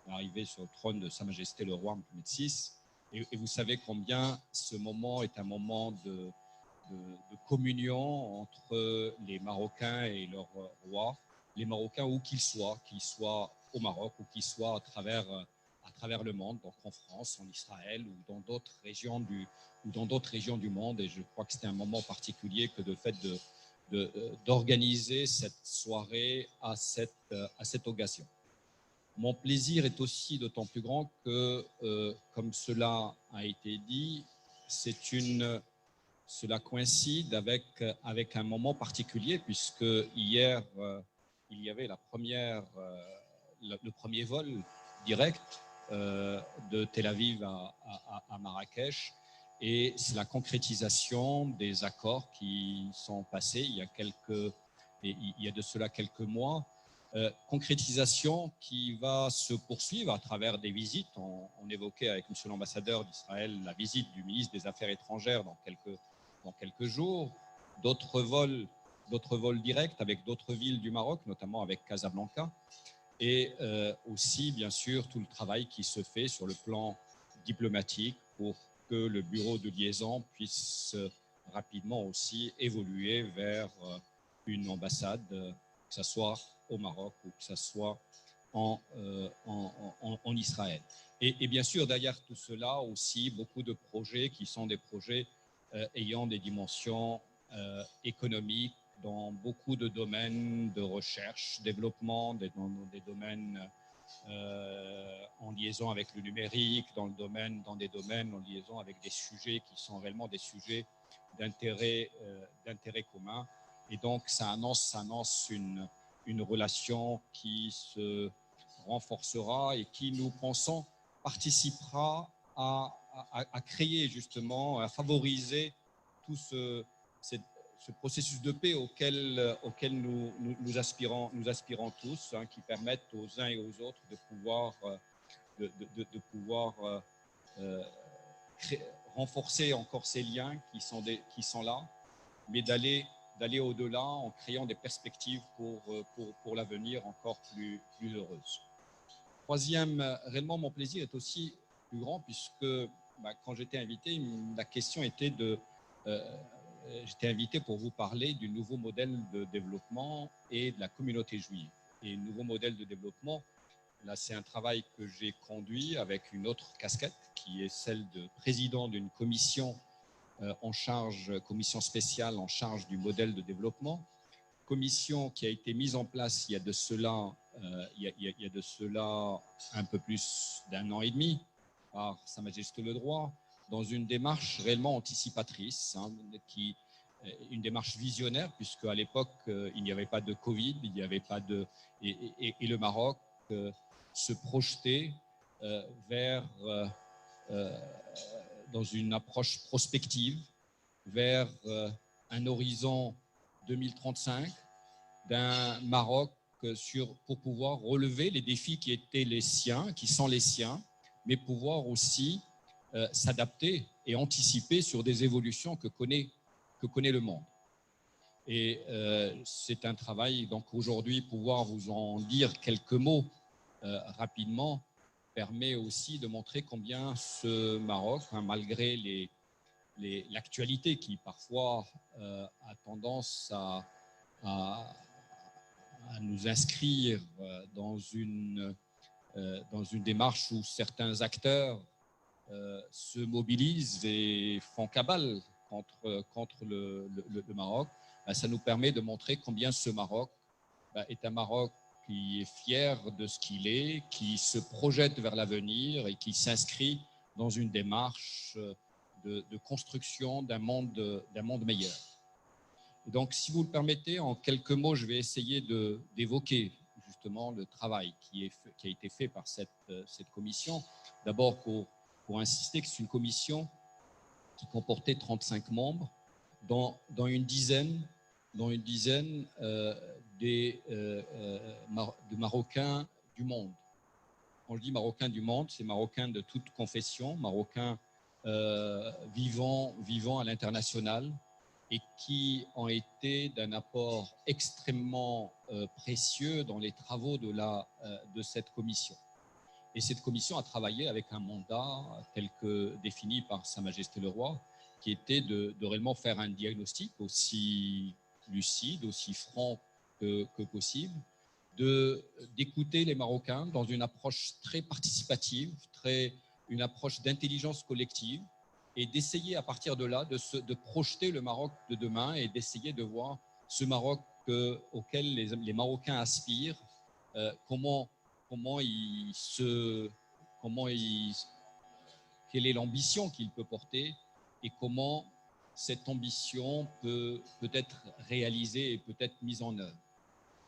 l'arrivée sur le trône de Sa Majesté le roi Mohamed VI. Et vous savez combien ce moment est un moment de communion entre les Marocains et leur roi, les Marocains où qu'ils soient au Maroc ou qu'ils soient à travers le monde, donc en France, en Israël ou dans d'autres régions du monde. Et je crois que c'était un moment particulier que le fait d'organiser cette soirée à cette occasion. Mon plaisir est aussi d'autant plus grand que, comme cela a été dit, cela coïncide avec un moment particulier, puisque hier, il y avait le premier vol direct de Tel Aviv à Marrakech, et c'est la concrétisation des accords qui sont passés il y a de cela quelques mois. Concrétisation qui va se poursuivre à travers des visites. On évoquait avec M. l'ambassadeur d'Israël la visite du ministre des Affaires étrangères dans quelques jours, d'autres vols directs avec d'autres villes du Maroc, notamment avec Casablanca, et aussi, bien sûr, tout le travail qui se fait sur le plan diplomatique pour que le bureau de liaison puisse rapidement aussi évoluer vers une ambassade, que ce soit au Maroc ou que ce soit en Israël. Et bien sûr, derrière tout cela aussi, beaucoup de projets qui sont des projets ayant des dimensions économiques dans beaucoup de domaines de recherche, développement, dans des domaines en liaison avec le numérique, dans des domaines en liaison avec des sujets qui sont réellement des sujets d'intérêt commun. Et donc, ça annonce une relation qui se renforcera et qui, nous pensons, participera à créer justement, à favoriser tout ce processus de paix auquel nous aspirons tous, hein, qui permettent aux uns et aux autres de pouvoir renforcer encore ces liens qui sont là, mais d'aller au-delà en créant des perspectives pour l'avenir encore plus heureuses. Troisième, réellement, mon plaisir est aussi plus grand puisque quand j'étais invité, la question était j'étais invité pour vous parler du nouveau modèle de développement et de la communauté juive. Et le nouveau modèle de développement, là, c'est un travail que j'ai conduit avec une autre casquette qui est celle de président d'une commission commission spéciale en charge du modèle de développement, commission qui a été mise en place il y a de cela un peu plus d'un an et demi par Sa Majesté le Roi, dans une démarche réellement anticipatrice, hein, une démarche visionnaire, puisque à l'époque il n'y avait pas de Covid, il n'y avait pas et le Maroc se projetait vers dans une approche prospective vers un horizon 2035 d'un Maroc pour pouvoir relever les défis qui étaient les siens, qui sont les siens, mais pouvoir aussi s'adapter et anticiper sur des évolutions que connaît le monde. Et c'est un travail, donc aujourd'hui, pouvoir vous en dire quelques mots rapidement, permet aussi de montrer combien ce Maroc, hein, malgré l'actualité qui parfois a tendance à nous inscrire dans une démarche où certains acteurs se mobilisent et font cabale contre le Maroc, ça nous permet de montrer combien ce Maroc est un Maroc qui est fier de ce qu'il est, qui se projette vers l'avenir et qui s'inscrit dans une démarche de construction d'un monde meilleur. Et donc, si vous le permettez, en quelques mots, je vais essayer d'évoquer justement le travail qui a été fait par cette commission. D'abord, pour insister que c'est une commission qui comportait 35 membres, dans une dizaine de Marocains du monde. Quand je dis Marocains du monde, c'est Marocains de toute confession, Marocains vivant à l'international et qui ont été d'un apport extrêmement précieux dans les travaux de cette commission. Et cette commission a travaillé avec un mandat tel que défini par Sa Majesté le Roi, qui était de réellement faire un diagnostic aussi lucide, aussi franc que possible, d'écouter les Marocains dans une approche très participative, une approche d'intelligence collective, et d'essayer à partir de là de projeter le Maroc de demain et d'essayer de voir ce Maroc auquel les Marocains aspirent, quelle est l'ambition qu'il peut porter et comment cette ambition peut être réalisée et peut être mise en œuvre.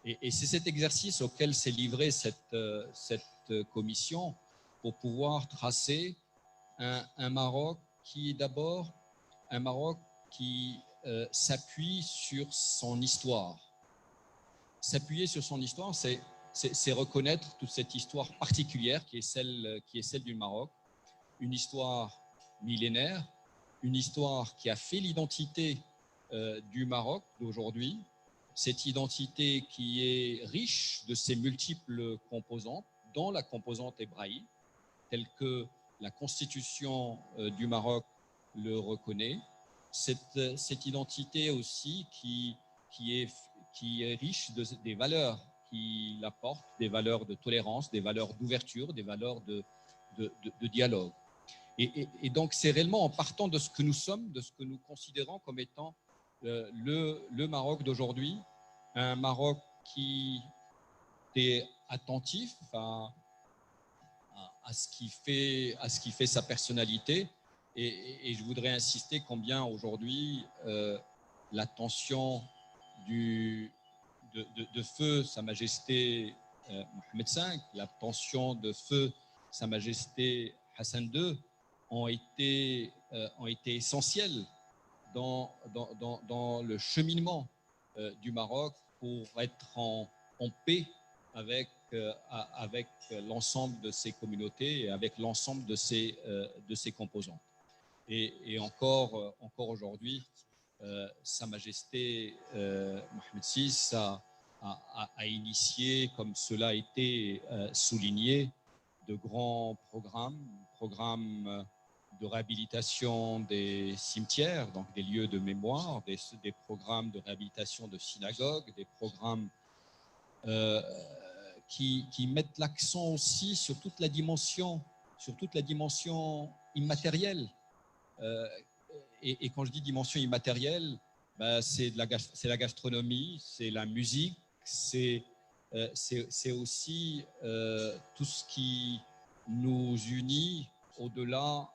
Et c'est cet exercice auquel s'est livrée cette commission pour pouvoir tracer un Maroc qui est d'abord un Maroc qui s'appuie sur son histoire. S'appuyer sur son histoire, c'est reconnaître toute cette histoire particulière qui est celle du Maroc, une histoire millénaire, une histoire qui a fait l'identité du Maroc d'aujourd'hui, cette identité qui est riche de ses multiples composantes, dont la composante hébraïque, telle que la constitution du Maroc le reconnaît, cette identité aussi qui est riche des valeurs qui la portent, des valeurs de tolérance, des valeurs d'ouverture, des valeurs de dialogue. Et donc, c'est réellement en partant de ce que nous sommes, de ce que nous considérons comme étant le Maroc d'aujourd'hui, un Maroc qui est attentif à ce qui fait sa personnalité. Et je voudrais insister combien aujourd'hui l'attention de feu Sa Majesté Mohamed V, l'attention de feu Sa Majesté Hassan II ont été essentielles dans le cheminement du Maroc pour être en paix avec l'ensemble de ses communautés et avec l'ensemble de ses composants. Et encore aujourd'hui, Sa Majesté Mohamed VI a initié, comme cela a été souligné, de grands programmes de réhabilitation des cimetières, donc des lieux de mémoire, des programmes de réhabilitation de synagogues, des programmes qui mettent l'accent aussi sur toute la dimension immatérielle. Et quand je dis dimension immatérielle, c'est la gastronomie, c'est la musique, c'est aussi tout ce qui nous unit au-delà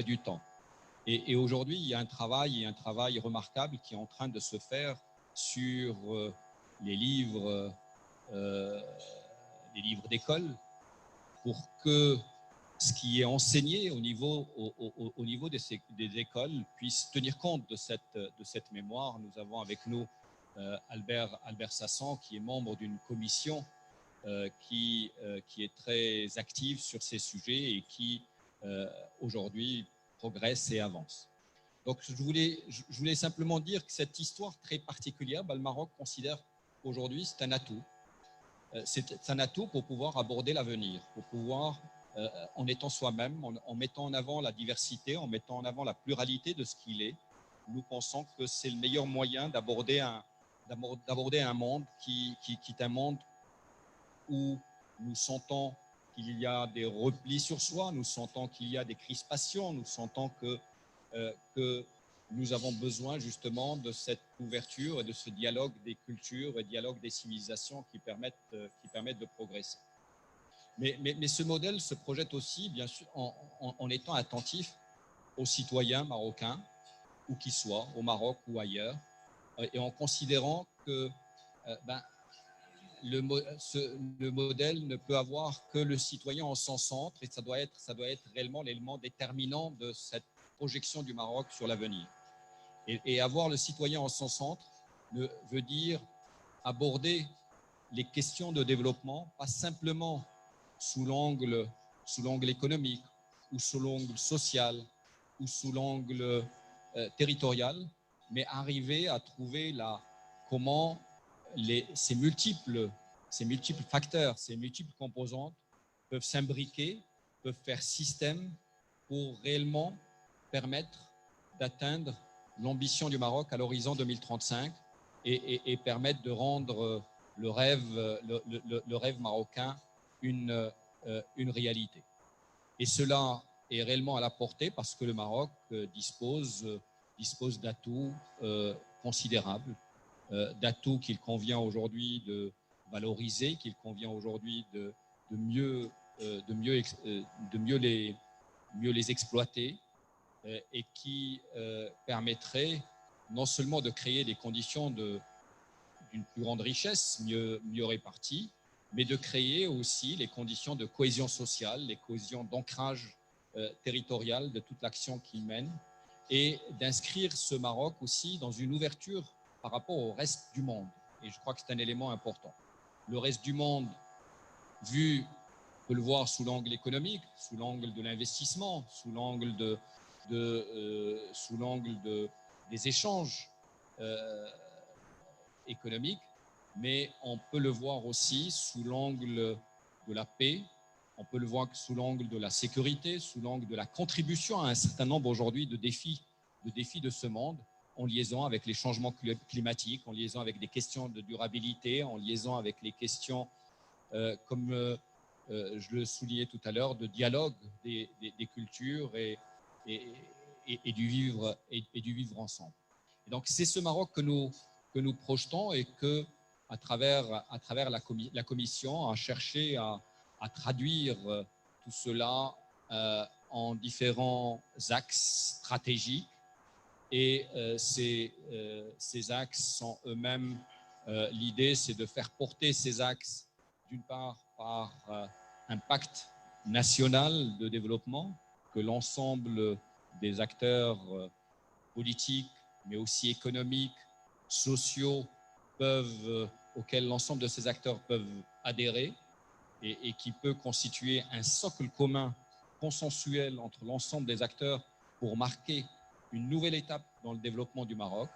du temps. Et aujourd'hui, il y a un travail remarquable qui est en train de se faire sur les livres d'école pour que ce qui est enseigné au niveau des écoles puisse tenir compte de cette mémoire. Nous avons avec nous Albert Sassan, qui est membre d'une commission qui est très active sur ces sujets et qui aujourd'hui progresse et avance. Donc je voulais simplement dire que cette histoire très particulière, le Maroc considère qu'aujourd'hui c'est un atout. C'est un atout pour pouvoir aborder l'avenir, pour pouvoir, en étant soi-même, en mettant en avant la diversité, en mettant en avant la pluralité de ce qu'il est, nous pensons que c'est le meilleur moyen d'aborder un monde qui est un monde où nous sentons qu'il y a des replis sur soi, nous sentons qu'il y a des crispations, nous sentons que nous avons besoin justement de cette ouverture et de ce dialogue des cultures et dialogue des civilisations qui permettent de progresser. Mais ce modèle se projette aussi, bien sûr, en étant attentif aux citoyens marocains, où qu'ils soient, au Maroc ou ailleurs, et en considérant que le modèle ne peut avoir que le citoyen en son centre, et ça doit être réellement l'élément déterminant de cette projection du Maroc sur l'avenir. Et avoir le citoyen en son centre veut dire aborder les questions de développement, pas simplement sous l'angle économique ou sous l'angle social ou sous l'angle territorial, mais arriver à trouver comment ces multiples facteurs, ces multiples composantes peuvent s'imbriquer, peuvent faire système pour réellement permettre d'atteindre l'ambition du Maroc à l'horizon 2035 et permettre de rendre le rêve marocain une réalité. Et cela est réellement à la portée parce que le Maroc dispose d'atouts considérables, d'atouts qu'il convient aujourd'hui de valoriser, qu'il convient aujourd'hui de mieux les exploiter et qui permettraient non seulement de créer des conditions d'une plus grande richesse, mieux répartie, mais de créer aussi les conditions de cohésion sociale, les cohésions d'ancrage territorial de toute l'action qu'il mène et d'inscrire ce Maroc aussi dans une ouverture par rapport au reste du monde. Et je crois que c'est un élément important. Le reste du monde, on peut le voir sous l'angle économique, sous l'angle de l'investissement, sous l'angle des échanges économiques, mais on peut le voir aussi sous l'angle de la paix, on peut le voir sous l'angle de la sécurité, sous l'angle de la contribution à un certain nombre aujourd'hui de défis de ce monde, en liaison avec les changements climatiques, en liaison avec des questions de durabilité, en liaison avec les questions, comme je le soulignais tout à l'heure, de dialogue des cultures et du vivre ensemble. Et donc c'est ce Maroc que nous projetons et que à travers la commission a cherché à traduire tout cela en différents axes stratégiques. Et ces axes sont eux-mêmes, l'idée c'est de faire porter ces axes d'une part par un pacte national de développement que l'ensemble des acteurs politiques, mais aussi économiques, sociaux, auxquels l'ensemble de ces acteurs peuvent adhérer et qui peut constituer un socle commun consensuel entre l'ensemble des acteurs pour marquer une nouvelle étape dans le développement du Maroc.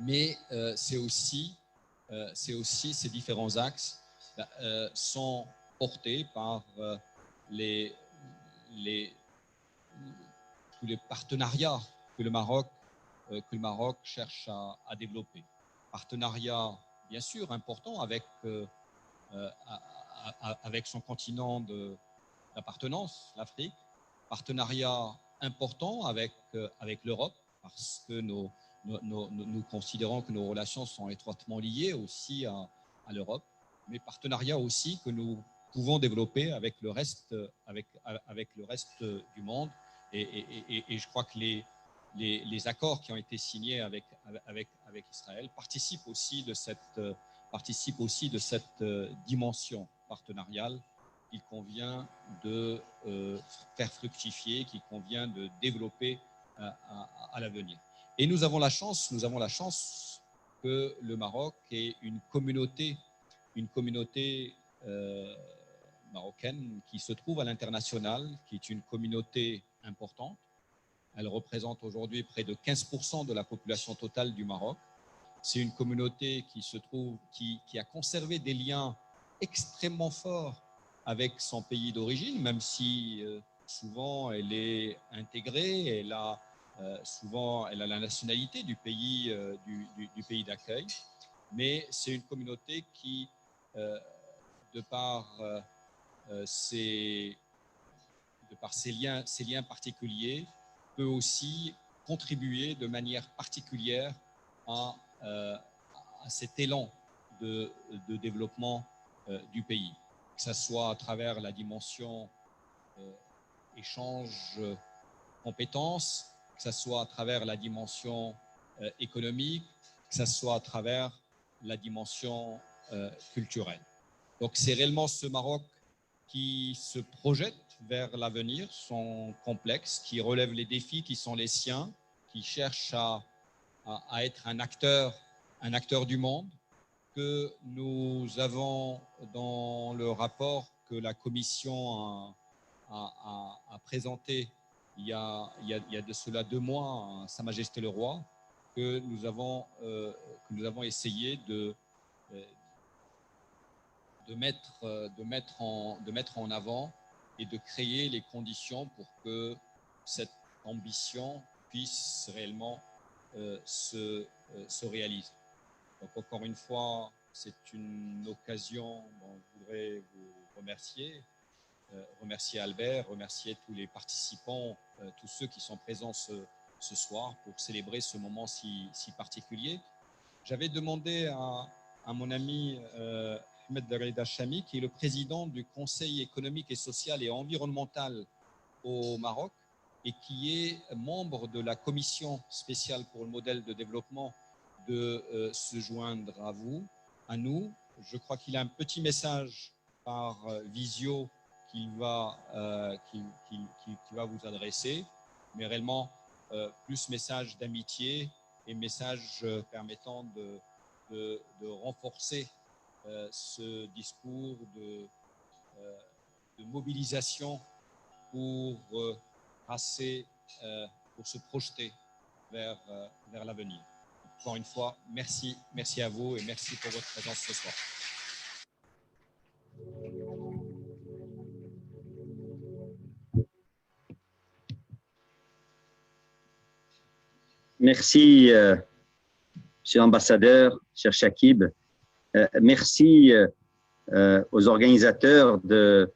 Mais c'est aussi ces différents axes sont portés par tous les partenariats que le Maroc cherche à développer. Partenariat, bien sûr, important avec son continent d'appartenance, l'Afrique. Partenariat important avec l'Europe, parce que nous considérons que nos relations sont étroitement liées aussi à l'Europe, mais partenariat aussi que nous pouvons développer avec le reste du monde. Et je crois que les accords qui ont été signés avec Israël participent aussi de cette dimension partenariale qu'il convient de faire fructifier, qu'il convient de développer à l'avenir. Et nous avons la chance que le Maroc ait une communauté marocaine qui se trouve à l'international, qui est une communauté importante. Elle représente aujourd'hui près de 15% de la population totale du Maroc. C'est une communauté qui a conservé des liens extrêmement forts avec son pays d'origine, même si souvent elle est intégrée, souvent elle a la nationalité du pays d'accueil, mais c'est une communauté qui, de par ses liens particuliers, peut aussi contribuer de manière particulière à cet élan de développement du pays, que ce soit à travers la dimension échange compétences, que ce soit à travers la dimension économique, que ce soit à travers la dimension culturelle. Donc c'est réellement ce Maroc qui se projette vers l'avenir, sont complexes, qui relèvent les défis qui sont les siens, qui cherchent à être un acteur du monde, que nous avons dans le rapport que la Commission a présenté il y a de cela 2 mois à Sa Majesté le Roi, que nous avons essayé de mettre en avant et de créer les conditions pour que cette ambition puisse réellement se réaliser. Donc encore une fois, c'est une occasion dont je voudrais vous remercier. Remercier Albert, remercier tous les participants, tous ceux qui sont présents ce soir pour célébrer ce moment si particulier. J'avais demandé à mon ami Ahmed Darida Chami, qui est le président du Conseil économique et social et environnemental au Maroc et qui est membre de la commission spéciale pour le modèle de développement, de se joindre à nous. Je crois qu'il a un petit message par visio qu'il va vous adresser, mais réellement plus message d'amitié et message permettant de renforcer ce discours de mobilisation pour pour se projeter vers l'avenir. Encore une fois, merci à vous et merci pour votre présence ce soir. Merci, Monsieur l'ambassadeur, cher Chakib. Merci aux organisateurs de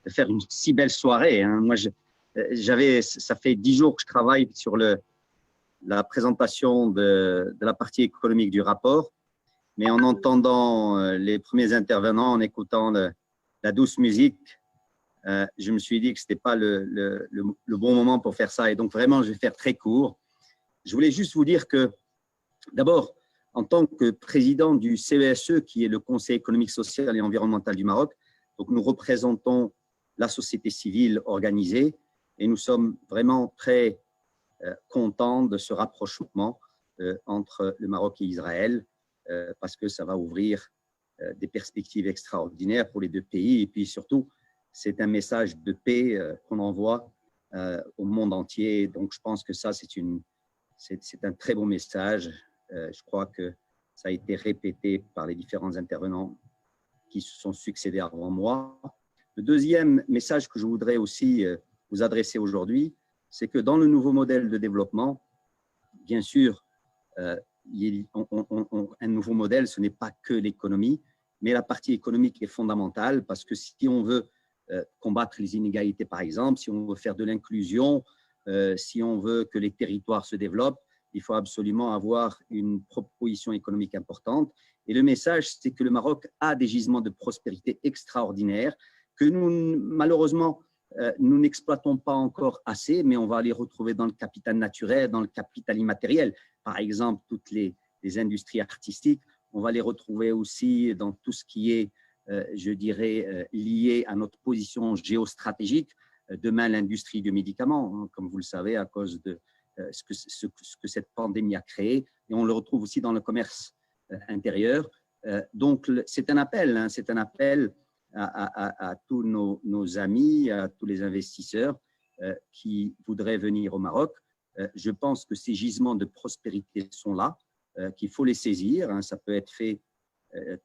faire une si belle soirée. Hein. Moi, ça fait 10 jours que je travaille sur la présentation de la partie économique du rapport, mais en entendant les premiers intervenants, en écoutant la douce musique, je me suis dit que ce n'était pas le bon moment pour faire ça. Et donc, vraiment, je vais faire très court. Je voulais juste vous dire que, d'abord, en tant que président du CESE, qui est le Conseil économique, social et environnemental du Maroc, donc nous représentons la société civile organisée et nous sommes vraiment très contents de ce rapprochement entre le Maroc et Israël parce que ça va ouvrir des perspectives extraordinaires pour les 2 pays et puis surtout, c'est un message de paix qu'on envoie au monde entier. Donc, je pense que ça, c'est un très bon message. Je crois que ça a été répété par les différents intervenants qui se sont succédés avant moi. Le deuxième message que je voudrais aussi vous adresser aujourd'hui, c'est que dans le nouveau modèle de développement, bien sûr, un nouveau modèle, ce n'est pas que l'économie, mais la partie économique est fondamentale parce que si on veut combattre les inégalités, par exemple, si on veut faire de l'inclusion, si on veut que les territoires se développent, il faut absolument avoir une proposition économique importante. Et le message, c'est que le Maroc a des gisements de prospérité extraordinaires que nous, malheureusement, nous n'exploitons pas encore assez, mais on va les retrouver dans le capital naturel, dans le capital immatériel. Par exemple, toutes les industries artistiques, on va les retrouver aussi dans tout ce qui est, je dirais, lié à notre position géostratégique. Demain, l'industrie du médicament, hein, comme vous le savez, à cause de ce que cette pandémie a créé. Et on le retrouve aussi dans le commerce intérieur. Donc, c'est un appel, hein, c'est un appel à tous nos amis, à tous les investisseurs qui voudraient venir au Maroc. Je pense que ces gisements de prospérité sont là, qu'il faut les saisir. Hein, ça peut être fait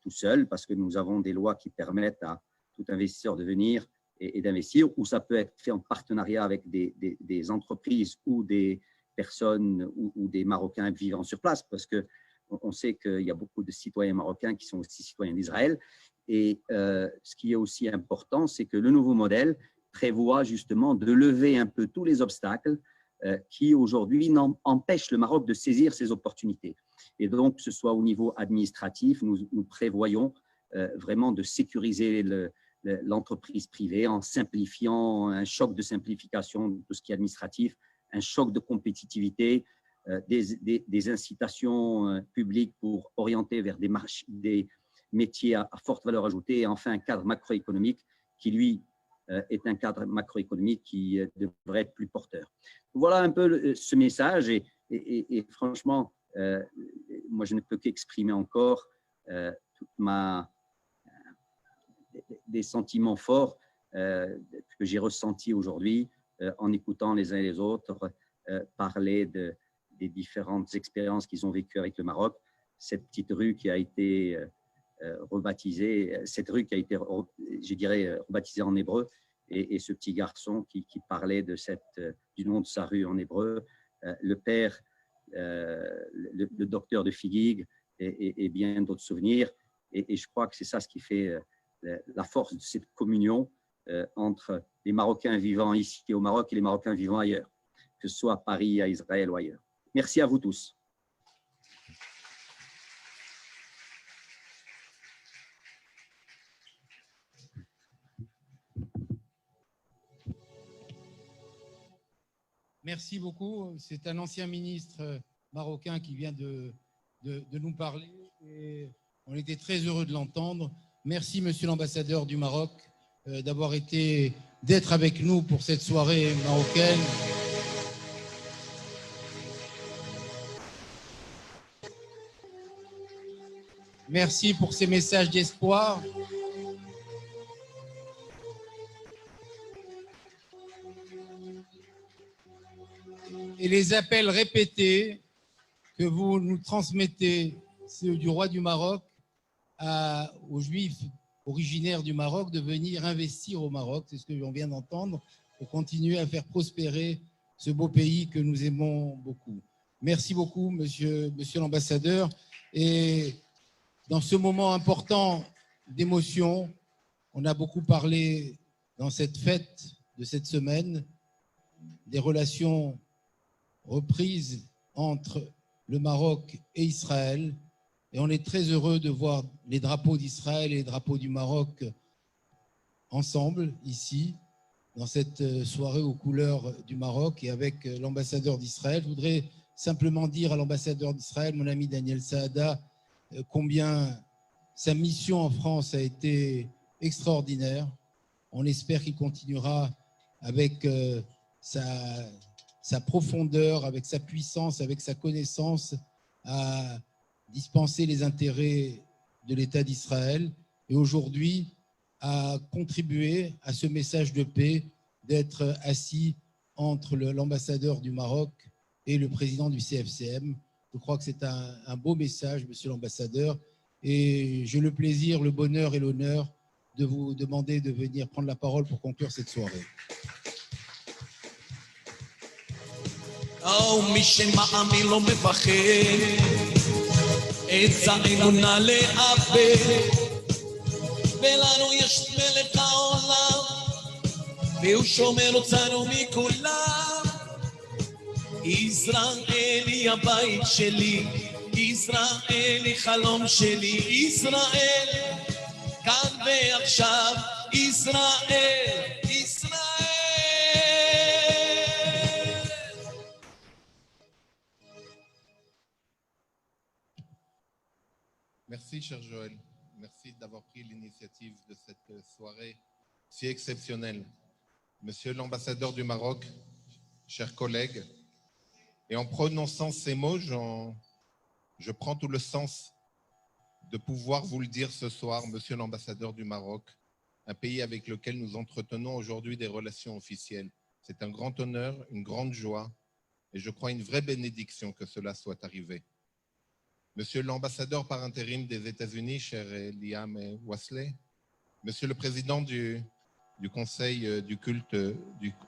tout seul parce que nous avons des lois qui permettent à tout investisseur de venir et d'investir, ou ça peut être fait en partenariat avec des entreprises ou des personnes ou des Marocains vivant sur place, parce qu'on sait qu'il y a beaucoup de citoyens marocains qui sont aussi citoyens d'Israël. Et ce qui est aussi important, c'est que le nouveau modèle prévoit justement de lever un peu tous les obstacles qui aujourd'hui empêchent le Maroc de saisir ces opportunités. Et donc, que ce soit au niveau administratif, nous prévoyons vraiment de sécuriser l'entreprise privée en simplifiant, un choc de simplification de tout ce qui est administratif, un choc de compétitivité, des incitations publiques pour orienter vers des métiers à forte valeur ajoutée et enfin un cadre macroéconomique qui, lui, est un cadre macroéconomique qui devrait être plus porteur. Voilà un peu ce message et franchement, moi je ne peux qu'exprimer encore des sentiments forts que j'ai ressentis aujourd'hui en écoutant les uns et les autres parler des différentes expériences qu'ils ont vécues avec le Maroc. Cette petite rue qui a été rebaptisée, cette rue qui a été, je dirais, rebaptisée en hébreu, et ce petit garçon qui parlait du nom de sa rue en hébreu, le père, le docteur de Figuig et bien d'autres souvenirs. Et je crois que c'est ça ce qui fait la force de cette communion entre les Marocains vivant ici au Maroc et les Marocains vivant ailleurs, que ce soit à Paris, à Israël ou ailleurs. Merci à vous tous. Merci beaucoup. C'est un ancien ministre marocain qui vient de nous parler et on était très heureux de l'entendre. Merci, monsieur l'ambassadeur du Maroc, d'être avec nous pour cette soirée marocaine. Merci pour ces messages d'espoir. Et les appels répétés que vous nous transmettez, ceux du roi du Maroc, aux Juifs originaires du Maroc de venir investir au Maroc, c'est ce que l'on vient d'entendre, pour continuer à faire prospérer ce beau pays que nous aimons beaucoup. Merci beaucoup, monsieur l'ambassadeur. Et dans ce moment important d'émotion, on a beaucoup parlé dans cette fête de cette semaine des relations reprises entre le Maroc et Israël. Et on est très heureux de voir les drapeaux d'Israël et les drapeaux du Maroc ensemble, ici, dans cette soirée aux couleurs du Maroc et avec l'ambassadeur d'Israël. Je voudrais simplement dire à l'ambassadeur d'Israël, mon ami Daniel Saada, combien sa mission en France a été extraordinaire. On espère qu'il continuera avec sa profondeur, avec sa puissance, avec sa connaissance à dispenser les intérêts de l'État d'Israël et aujourd'hui à contribuer à ce message de paix, d'être assis entre l'ambassadeur du Maroc et le président du CFCM. Je crois que c'est un beau message, monsieur l'ambassadeur, et j'ai le plaisir, le bonheur et l'honneur de vous demander de venir prendre la parole pour conclure cette soirée. Oh, מי שמאמין לא מפחד, את זעינו נא לאבד, ולנו יש מלך העולם, והוא שומר אותנו מכולם. ישראל היא הבית שלי, ישראל היא חלום שלי, ישראל כאן ועכשיו, ישראל, ישראל. Merci, cher Joël. Merci d'avoir pris l'initiative de cette soirée si exceptionnelle. Monsieur l'ambassadeur du Maroc, chers collègues, et en prononçant ces mots, je prends tout le sens de pouvoir vous le dire ce soir, monsieur l'ambassadeur du Maroc, un pays avec lequel nous entretenons aujourd'hui des relations officielles. C'est un grand honneur, une grande joie, et je crois une vraie bénédiction que cela soit arrivé. Monsieur l'ambassadeur par intérim des États-Unis, cher Liam Wasley, monsieur le président du Conseil du culte,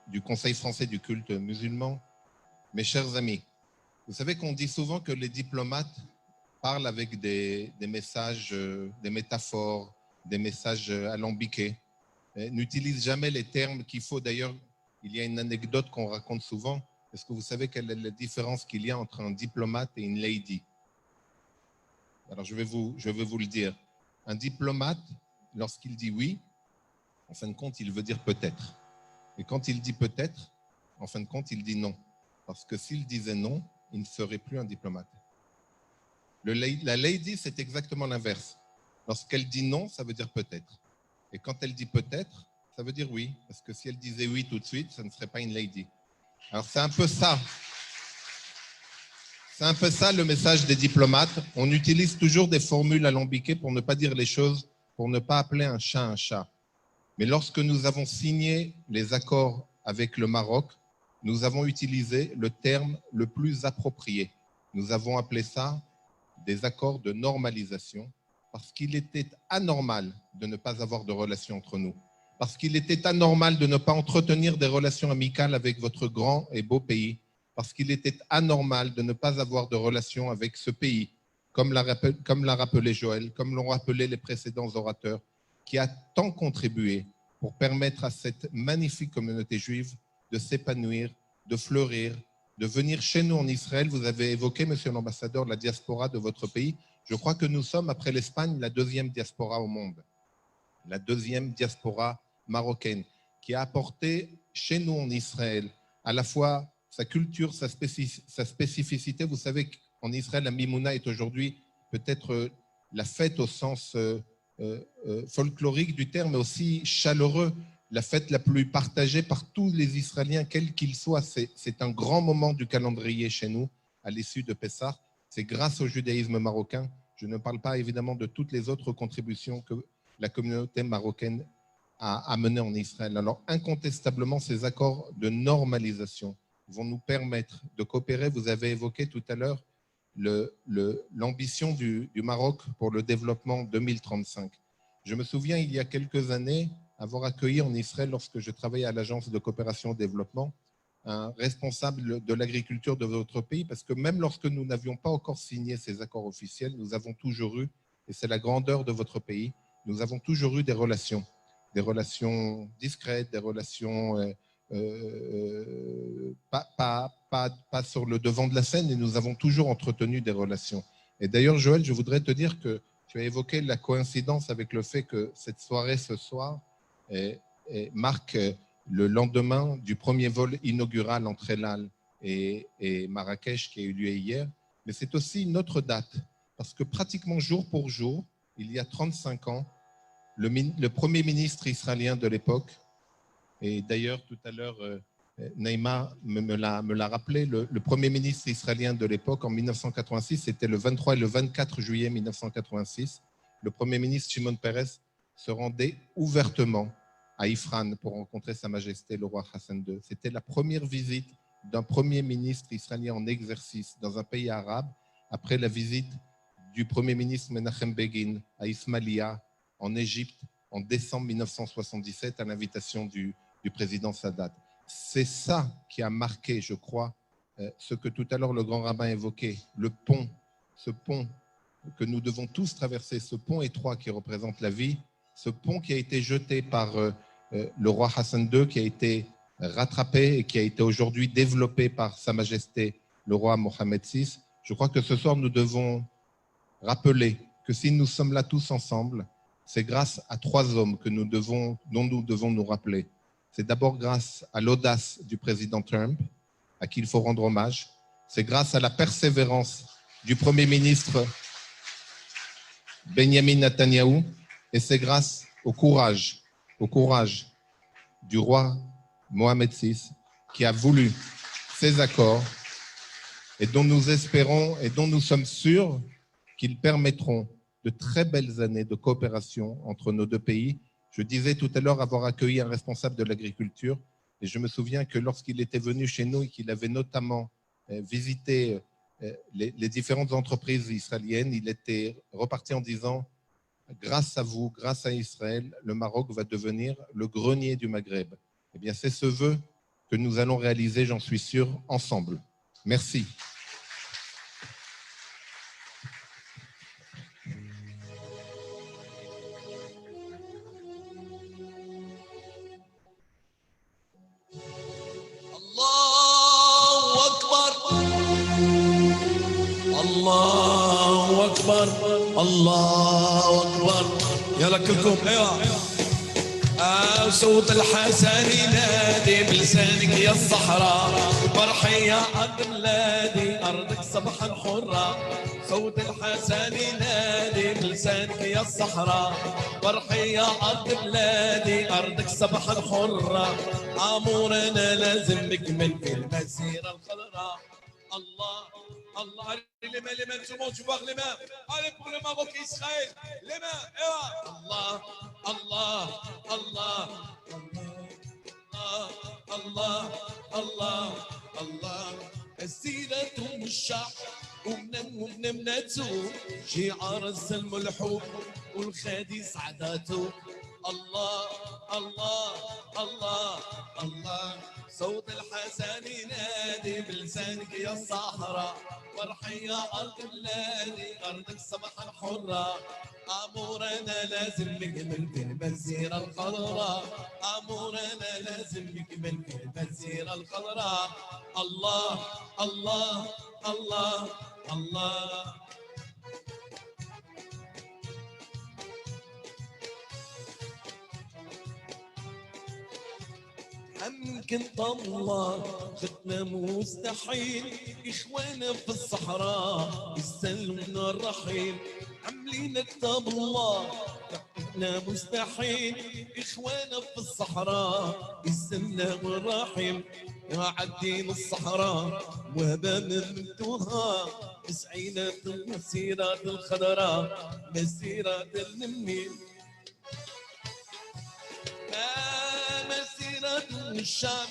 du Conseil français du culte musulman, mes chers amis, vous savez qu'on dit souvent que les diplomates parlent avec des messages, des métaphores, des messages alambiqués, n'utilisent jamais les termes qu'il faut. D'ailleurs, il y a une anecdote qu'on raconte souvent. Est-ce que vous savez quelle est la différence qu'il y a entre un diplomate et une lady? Alors, je vais vous le dire. Un diplomate, lorsqu'il dit oui, en fin de compte, il veut dire peut-être. Et quand il dit peut-être, en fin de compte, il dit non. Parce que s'il disait non, il ne serait plus un diplomate. La lady, c'est exactement l'inverse. Lorsqu'elle dit non, ça veut dire peut-être. Et quand elle dit peut-être, ça veut dire oui. Parce que si elle disait oui tout de suite, ça ne serait pas une lady. Alors, c'est un peu ça. C'est un peu ça le message des diplomates. On utilise toujours des formules alambiquées pour ne pas dire les choses, pour ne pas appeler un chat. Mais lorsque nous avons signé les accords avec le Maroc, nous avons utilisé le terme le plus approprié. Nous avons appelé ça des accords de normalisation parce qu'il était anormal de ne pas avoir de relations entre nous, parce qu'il était anormal de ne pas entretenir des relations amicales avec votre grand et beau pays, parce qu'il était anormal de ne pas avoir de relations avec ce pays, comme l'a rappelé Joël, comme l'ont rappelé les précédents orateurs, qui a tant contribué pour permettre à cette magnifique communauté juive de s'épanouir, de fleurir, de venir chez nous en Israël. Vous avez évoqué, monsieur l'ambassadeur, la diaspora de votre pays. Je crois que nous sommes, après l'Espagne, la deuxième diaspora au monde, la deuxième diaspora marocaine, qui a apporté chez nous en Israël à la fois sa culture, sa spécificité. Vous savez qu'en Israël, la Mimouna est aujourd'hui peut-être la fête au sens folklorique du terme, mais aussi chaleureux, la fête la plus partagée par tous les Israéliens, quels qu'ils soient. C'est un grand moment du calendrier chez nous, à l'issue de Pessah. C'est grâce au judaïsme marocain. Je ne parle pas évidemment de toutes les autres contributions que la communauté marocaine a amenées en Israël. Alors incontestablement, ces accords de normalisation vont nous permettre de coopérer. Vous avez évoqué tout à l'heure l'ambition du Maroc pour le développement 2035. Je me souviens, il y a quelques années, avoir accueilli en Israël, lorsque je travaillais à l'Agence de coopération au développement, un responsable de l'agriculture de votre pays, parce que même lorsque nous n'avions pas encore signé ces accords officiels, nous avons toujours eu, et c'est la grandeur de votre pays, nous avons toujours eu des relations discrètes, des relations pas sur le devant de la scène, et nous avons toujours entretenu des relations. Et d'ailleurs, Joël, je voudrais te dire que tu as évoqué la coïncidence avec le fait que cette soirée ce soir marque le lendemain du premier vol inaugural entre El Al et Marrakech qui a eu lieu hier. Mais c'est aussi une autre date, parce que pratiquement jour pour jour, il y a 35 ans, le premier ministre israélien de l'époque, et d'ailleurs tout à l'heure, Naïma me l'a rappelé, le premier ministre israélien de l'époque en 1986, c'était le 23 et le 24 juillet 1986, le premier ministre Shimon Peres se rendait ouvertement à Ifran pour rencontrer Sa Majesté le roi Hassan II. C'était la première visite d'un premier ministre israélien en exercice dans un pays arabe après la visite du premier ministre Menachem Begin à Ismailia en Égypte en décembre 1977 à l'invitation du président Sadat. C'est ça qui a marqué, je crois, ce que tout à l'heure le grand rabbin évoquait, le pont, ce pont que nous devons tous traverser, ce pont étroit qui représente la vie, ce pont qui a été jeté par le roi Hassan II, qui a été rattrapé et qui a été aujourd'hui développé par Sa Majesté le roi Mohammed VI. Je crois que ce soir, nous devons rappeler que si nous sommes là tous ensemble, c'est grâce à trois hommes dont nous devons nous rappeler. C'est d'abord grâce à l'audace du président Trump, à qui il faut rendre hommage. C'est grâce à la persévérance du Premier ministre Benjamin Netanyahou, et c'est grâce au courage du roi Mohammed VI qui a voulu ces accords et dont nous espérons et dont nous sommes sûrs qu'ils permettront de très belles années de coopération entre nos deux pays. Je disais tout à l'heure avoir accueilli un responsable de l'agriculture et je me souviens que lorsqu'il était venu chez nous et qu'il avait notamment visité les différentes entreprises israéliennes, il était reparti en disant « Grâce à vous, grâce à Israël, le Maroc va devenir le grenier du Maghreb ». Eh bien, c'est ce vœu que nous allons réaliser, j'en suis sûr, ensemble. Merci. الله أكبر الله أكبر يلا كلكم صوت الحسن ينادي بلسانك يا الصحراء فرحي يا أرض بلادي أرضك صبحا حرة صوت الحسن ينادي بلسانك يا الصحراء فرحي يا أرض بلادي أرضك صبحا حرة أمورنا لازم نكمل في المسيرة الخضراء الله Allah, allez, les mains, tout le monde, tu vois les mains. Allez pour le Maroc et Israël. Les mains, et Allah, Allah, Allah, Allah, Allah, Allah, Allah. السيرة والشعب ومنمنته شعار السلم والحب والخادي سعداته الله الله الله الله صوت الحسن ينادي بلسانك يا الصحراء فرحي يا أرض بلادي أرضك صباحا حرة أمورنا لازم نكمل في المسيرة الخضراء أمورنا لازم نكمل في المسيرة الخضراء الله الله الله الله يمكن الله ختنا مستحيل إخوانا في الصحراء يستلمنا الرحيل عاملين كتاب الله ختنا مستحيل إخوانا في الصحراء يستلمنا الرحيل عدين الصحراء وهبة ممتوها مسعينا في المسيرة الخضراء مسيرة النميل الشعب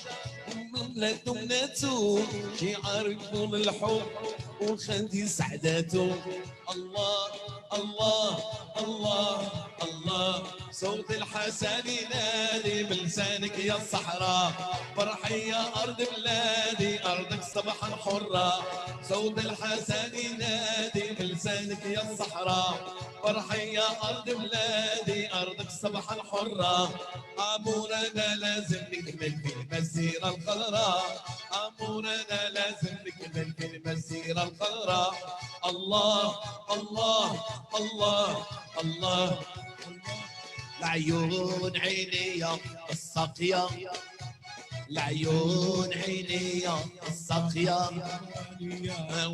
مملكته يعرفون الحب والخندي سعداته الله الله الله الله صوت الحسن ينادي بلسانك يا الصحراء فرحي يا أرض بلادي أرضك صباحا حرة صوت الحسن ينادي بلسانك يا الصحراء فرحي يا أرض بلادي أرضك صباحا حرة أمورنا لازم نكمل في المسيرة الخضراء أمورنا لازم نكمل في المسيرة الخضراء الله الله الله الله لعيون عيني يا السقيا لعيون عيني يا السقيا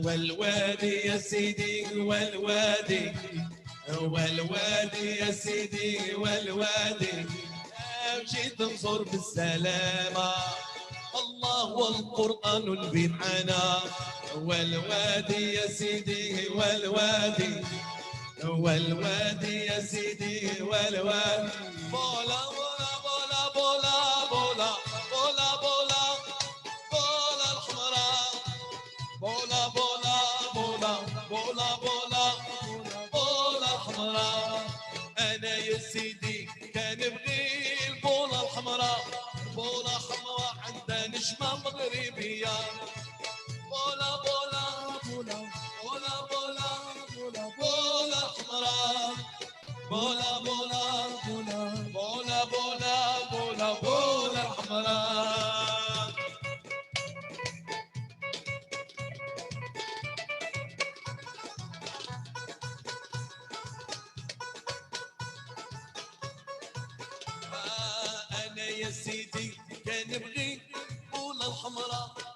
والوادي يا سيدي والوادي والوادي يا سيدي والوادي جيت نزور بالسلامة الله والقرآن البيعنا والوادي يا سيدي والوادي والوادي يا سيدي والوادي بولا بولا بولا بولا بولا بولا بولا بولا الحمراء بولا بولا بولا بولا بولا بولا الحمراء أنا يا سيدي كان بغي البولا الحمراء بولا حمراء عندها نجمة مغربية بولا بولا بولا بولا بولا بولا بولا حمراء بولا بولا بولا بولا بولا بولا بولا حمراء أنا يا سيدي كان بغي بولا الحمراء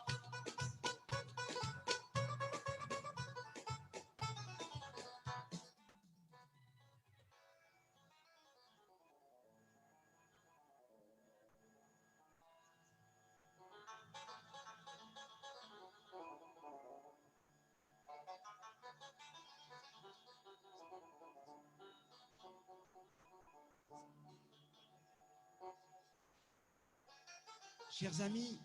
Chers amis,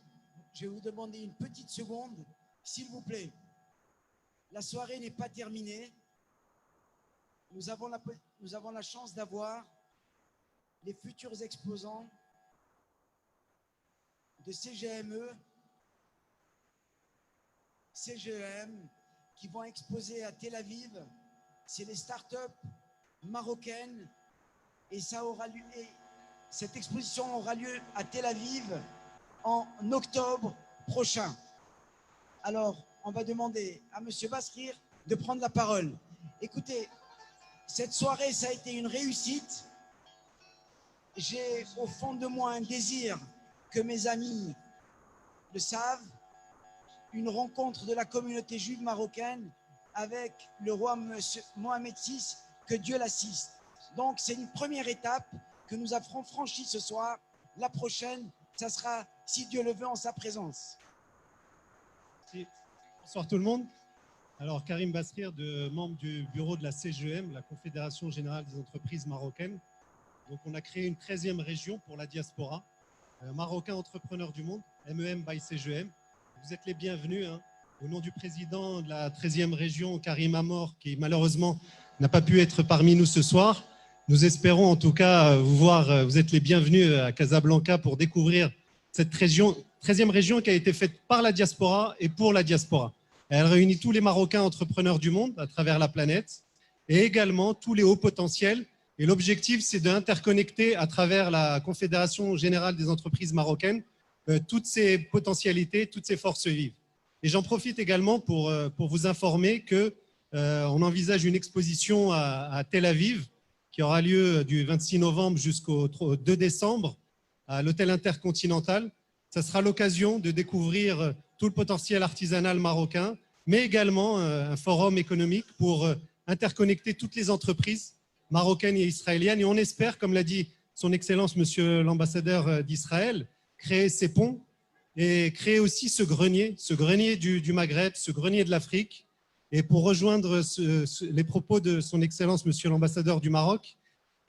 je vais vous demander une petite seconde, s'il vous plaît. La soirée n'est pas terminée. Nous avons la chance d'avoir les futurs exposants de CGME, CGEM, qui vont exposer à Tel Aviv. C'est les startups marocaines et cette exposition aura lieu à Tel Aviv en octobre prochain. Alors, on va demander à M. Basrir de prendre la parole. Écoutez, cette soirée, ça a été une réussite. J'ai au fond de moi un désir que mes amis le savent, une rencontre de la communauté juive marocaine avec le roi Mohamed VI, que Dieu l'assiste. Donc, c'est une première étape que nous avons franchie ce soir. La prochaine, ça sera, si Dieu le veut, en sa présence. Bonsoir tout le monde. Alors, Karim Basrir, membre du bureau de la CGEM, la Confédération Générale des Entreprises Marocaines. Donc, on a créé une 13e région pour la diaspora, Marocains Entrepreneurs du Monde, MEM by CGEM. Vous êtes les bienvenus. Au nom du président de la 13e région, Karim Amor, qui malheureusement n'a pas pu être parmi nous ce soir. Nous espérons en tout cas vous voir. Vous êtes les bienvenus à Casablanca pour découvrir cette région, 13e région qui a été faite par la diaspora et pour la diaspora. Elle réunit tous les Marocains entrepreneurs du monde à travers la planète et également tous les hauts potentiels. Et l'objectif, c'est d'interconnecter à travers la Confédération Générale des Entreprises Marocaines toutes ces potentialités, toutes ces forces vives. Et j'en profite également pour vous informer qu'on envisage une exposition à Tel Aviv qui aura lieu du 26 novembre jusqu'au 2 décembre à l'Hôtel Intercontinental. Ça sera l'occasion de découvrir tout le potentiel artisanal marocain, mais également un forum économique pour interconnecter toutes les entreprises marocaines et israéliennes. Et on espère, comme l'a dit son Excellence, Monsieur l'ambassadeur d'Israël, créer ces ponts et créer aussi ce grenier du Maghreb, ce grenier de l'Afrique. Et pour rejoindre les propos de son Excellence, Monsieur l'ambassadeur du Maroc,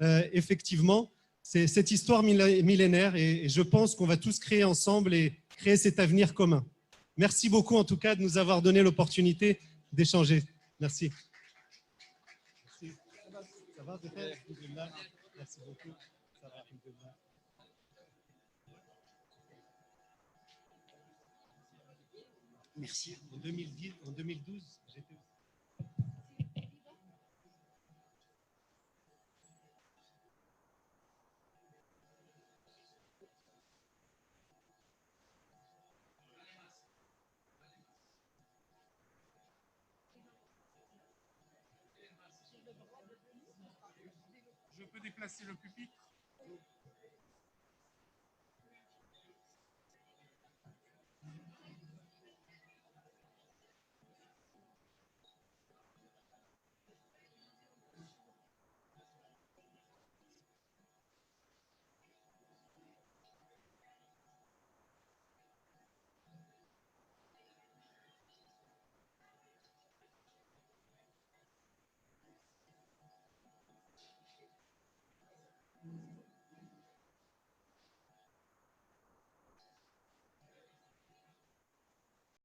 effectivement, c'est cette histoire millénaire et je pense qu'on va tous créer ensemble et créer cet avenir commun. Merci beaucoup en tout cas de nous avoir donné l'opportunité d'échanger. Merci. Ça va, merci beaucoup. Ça va, merci. En 2012, j'étais... Je peux déplacer le pupitre?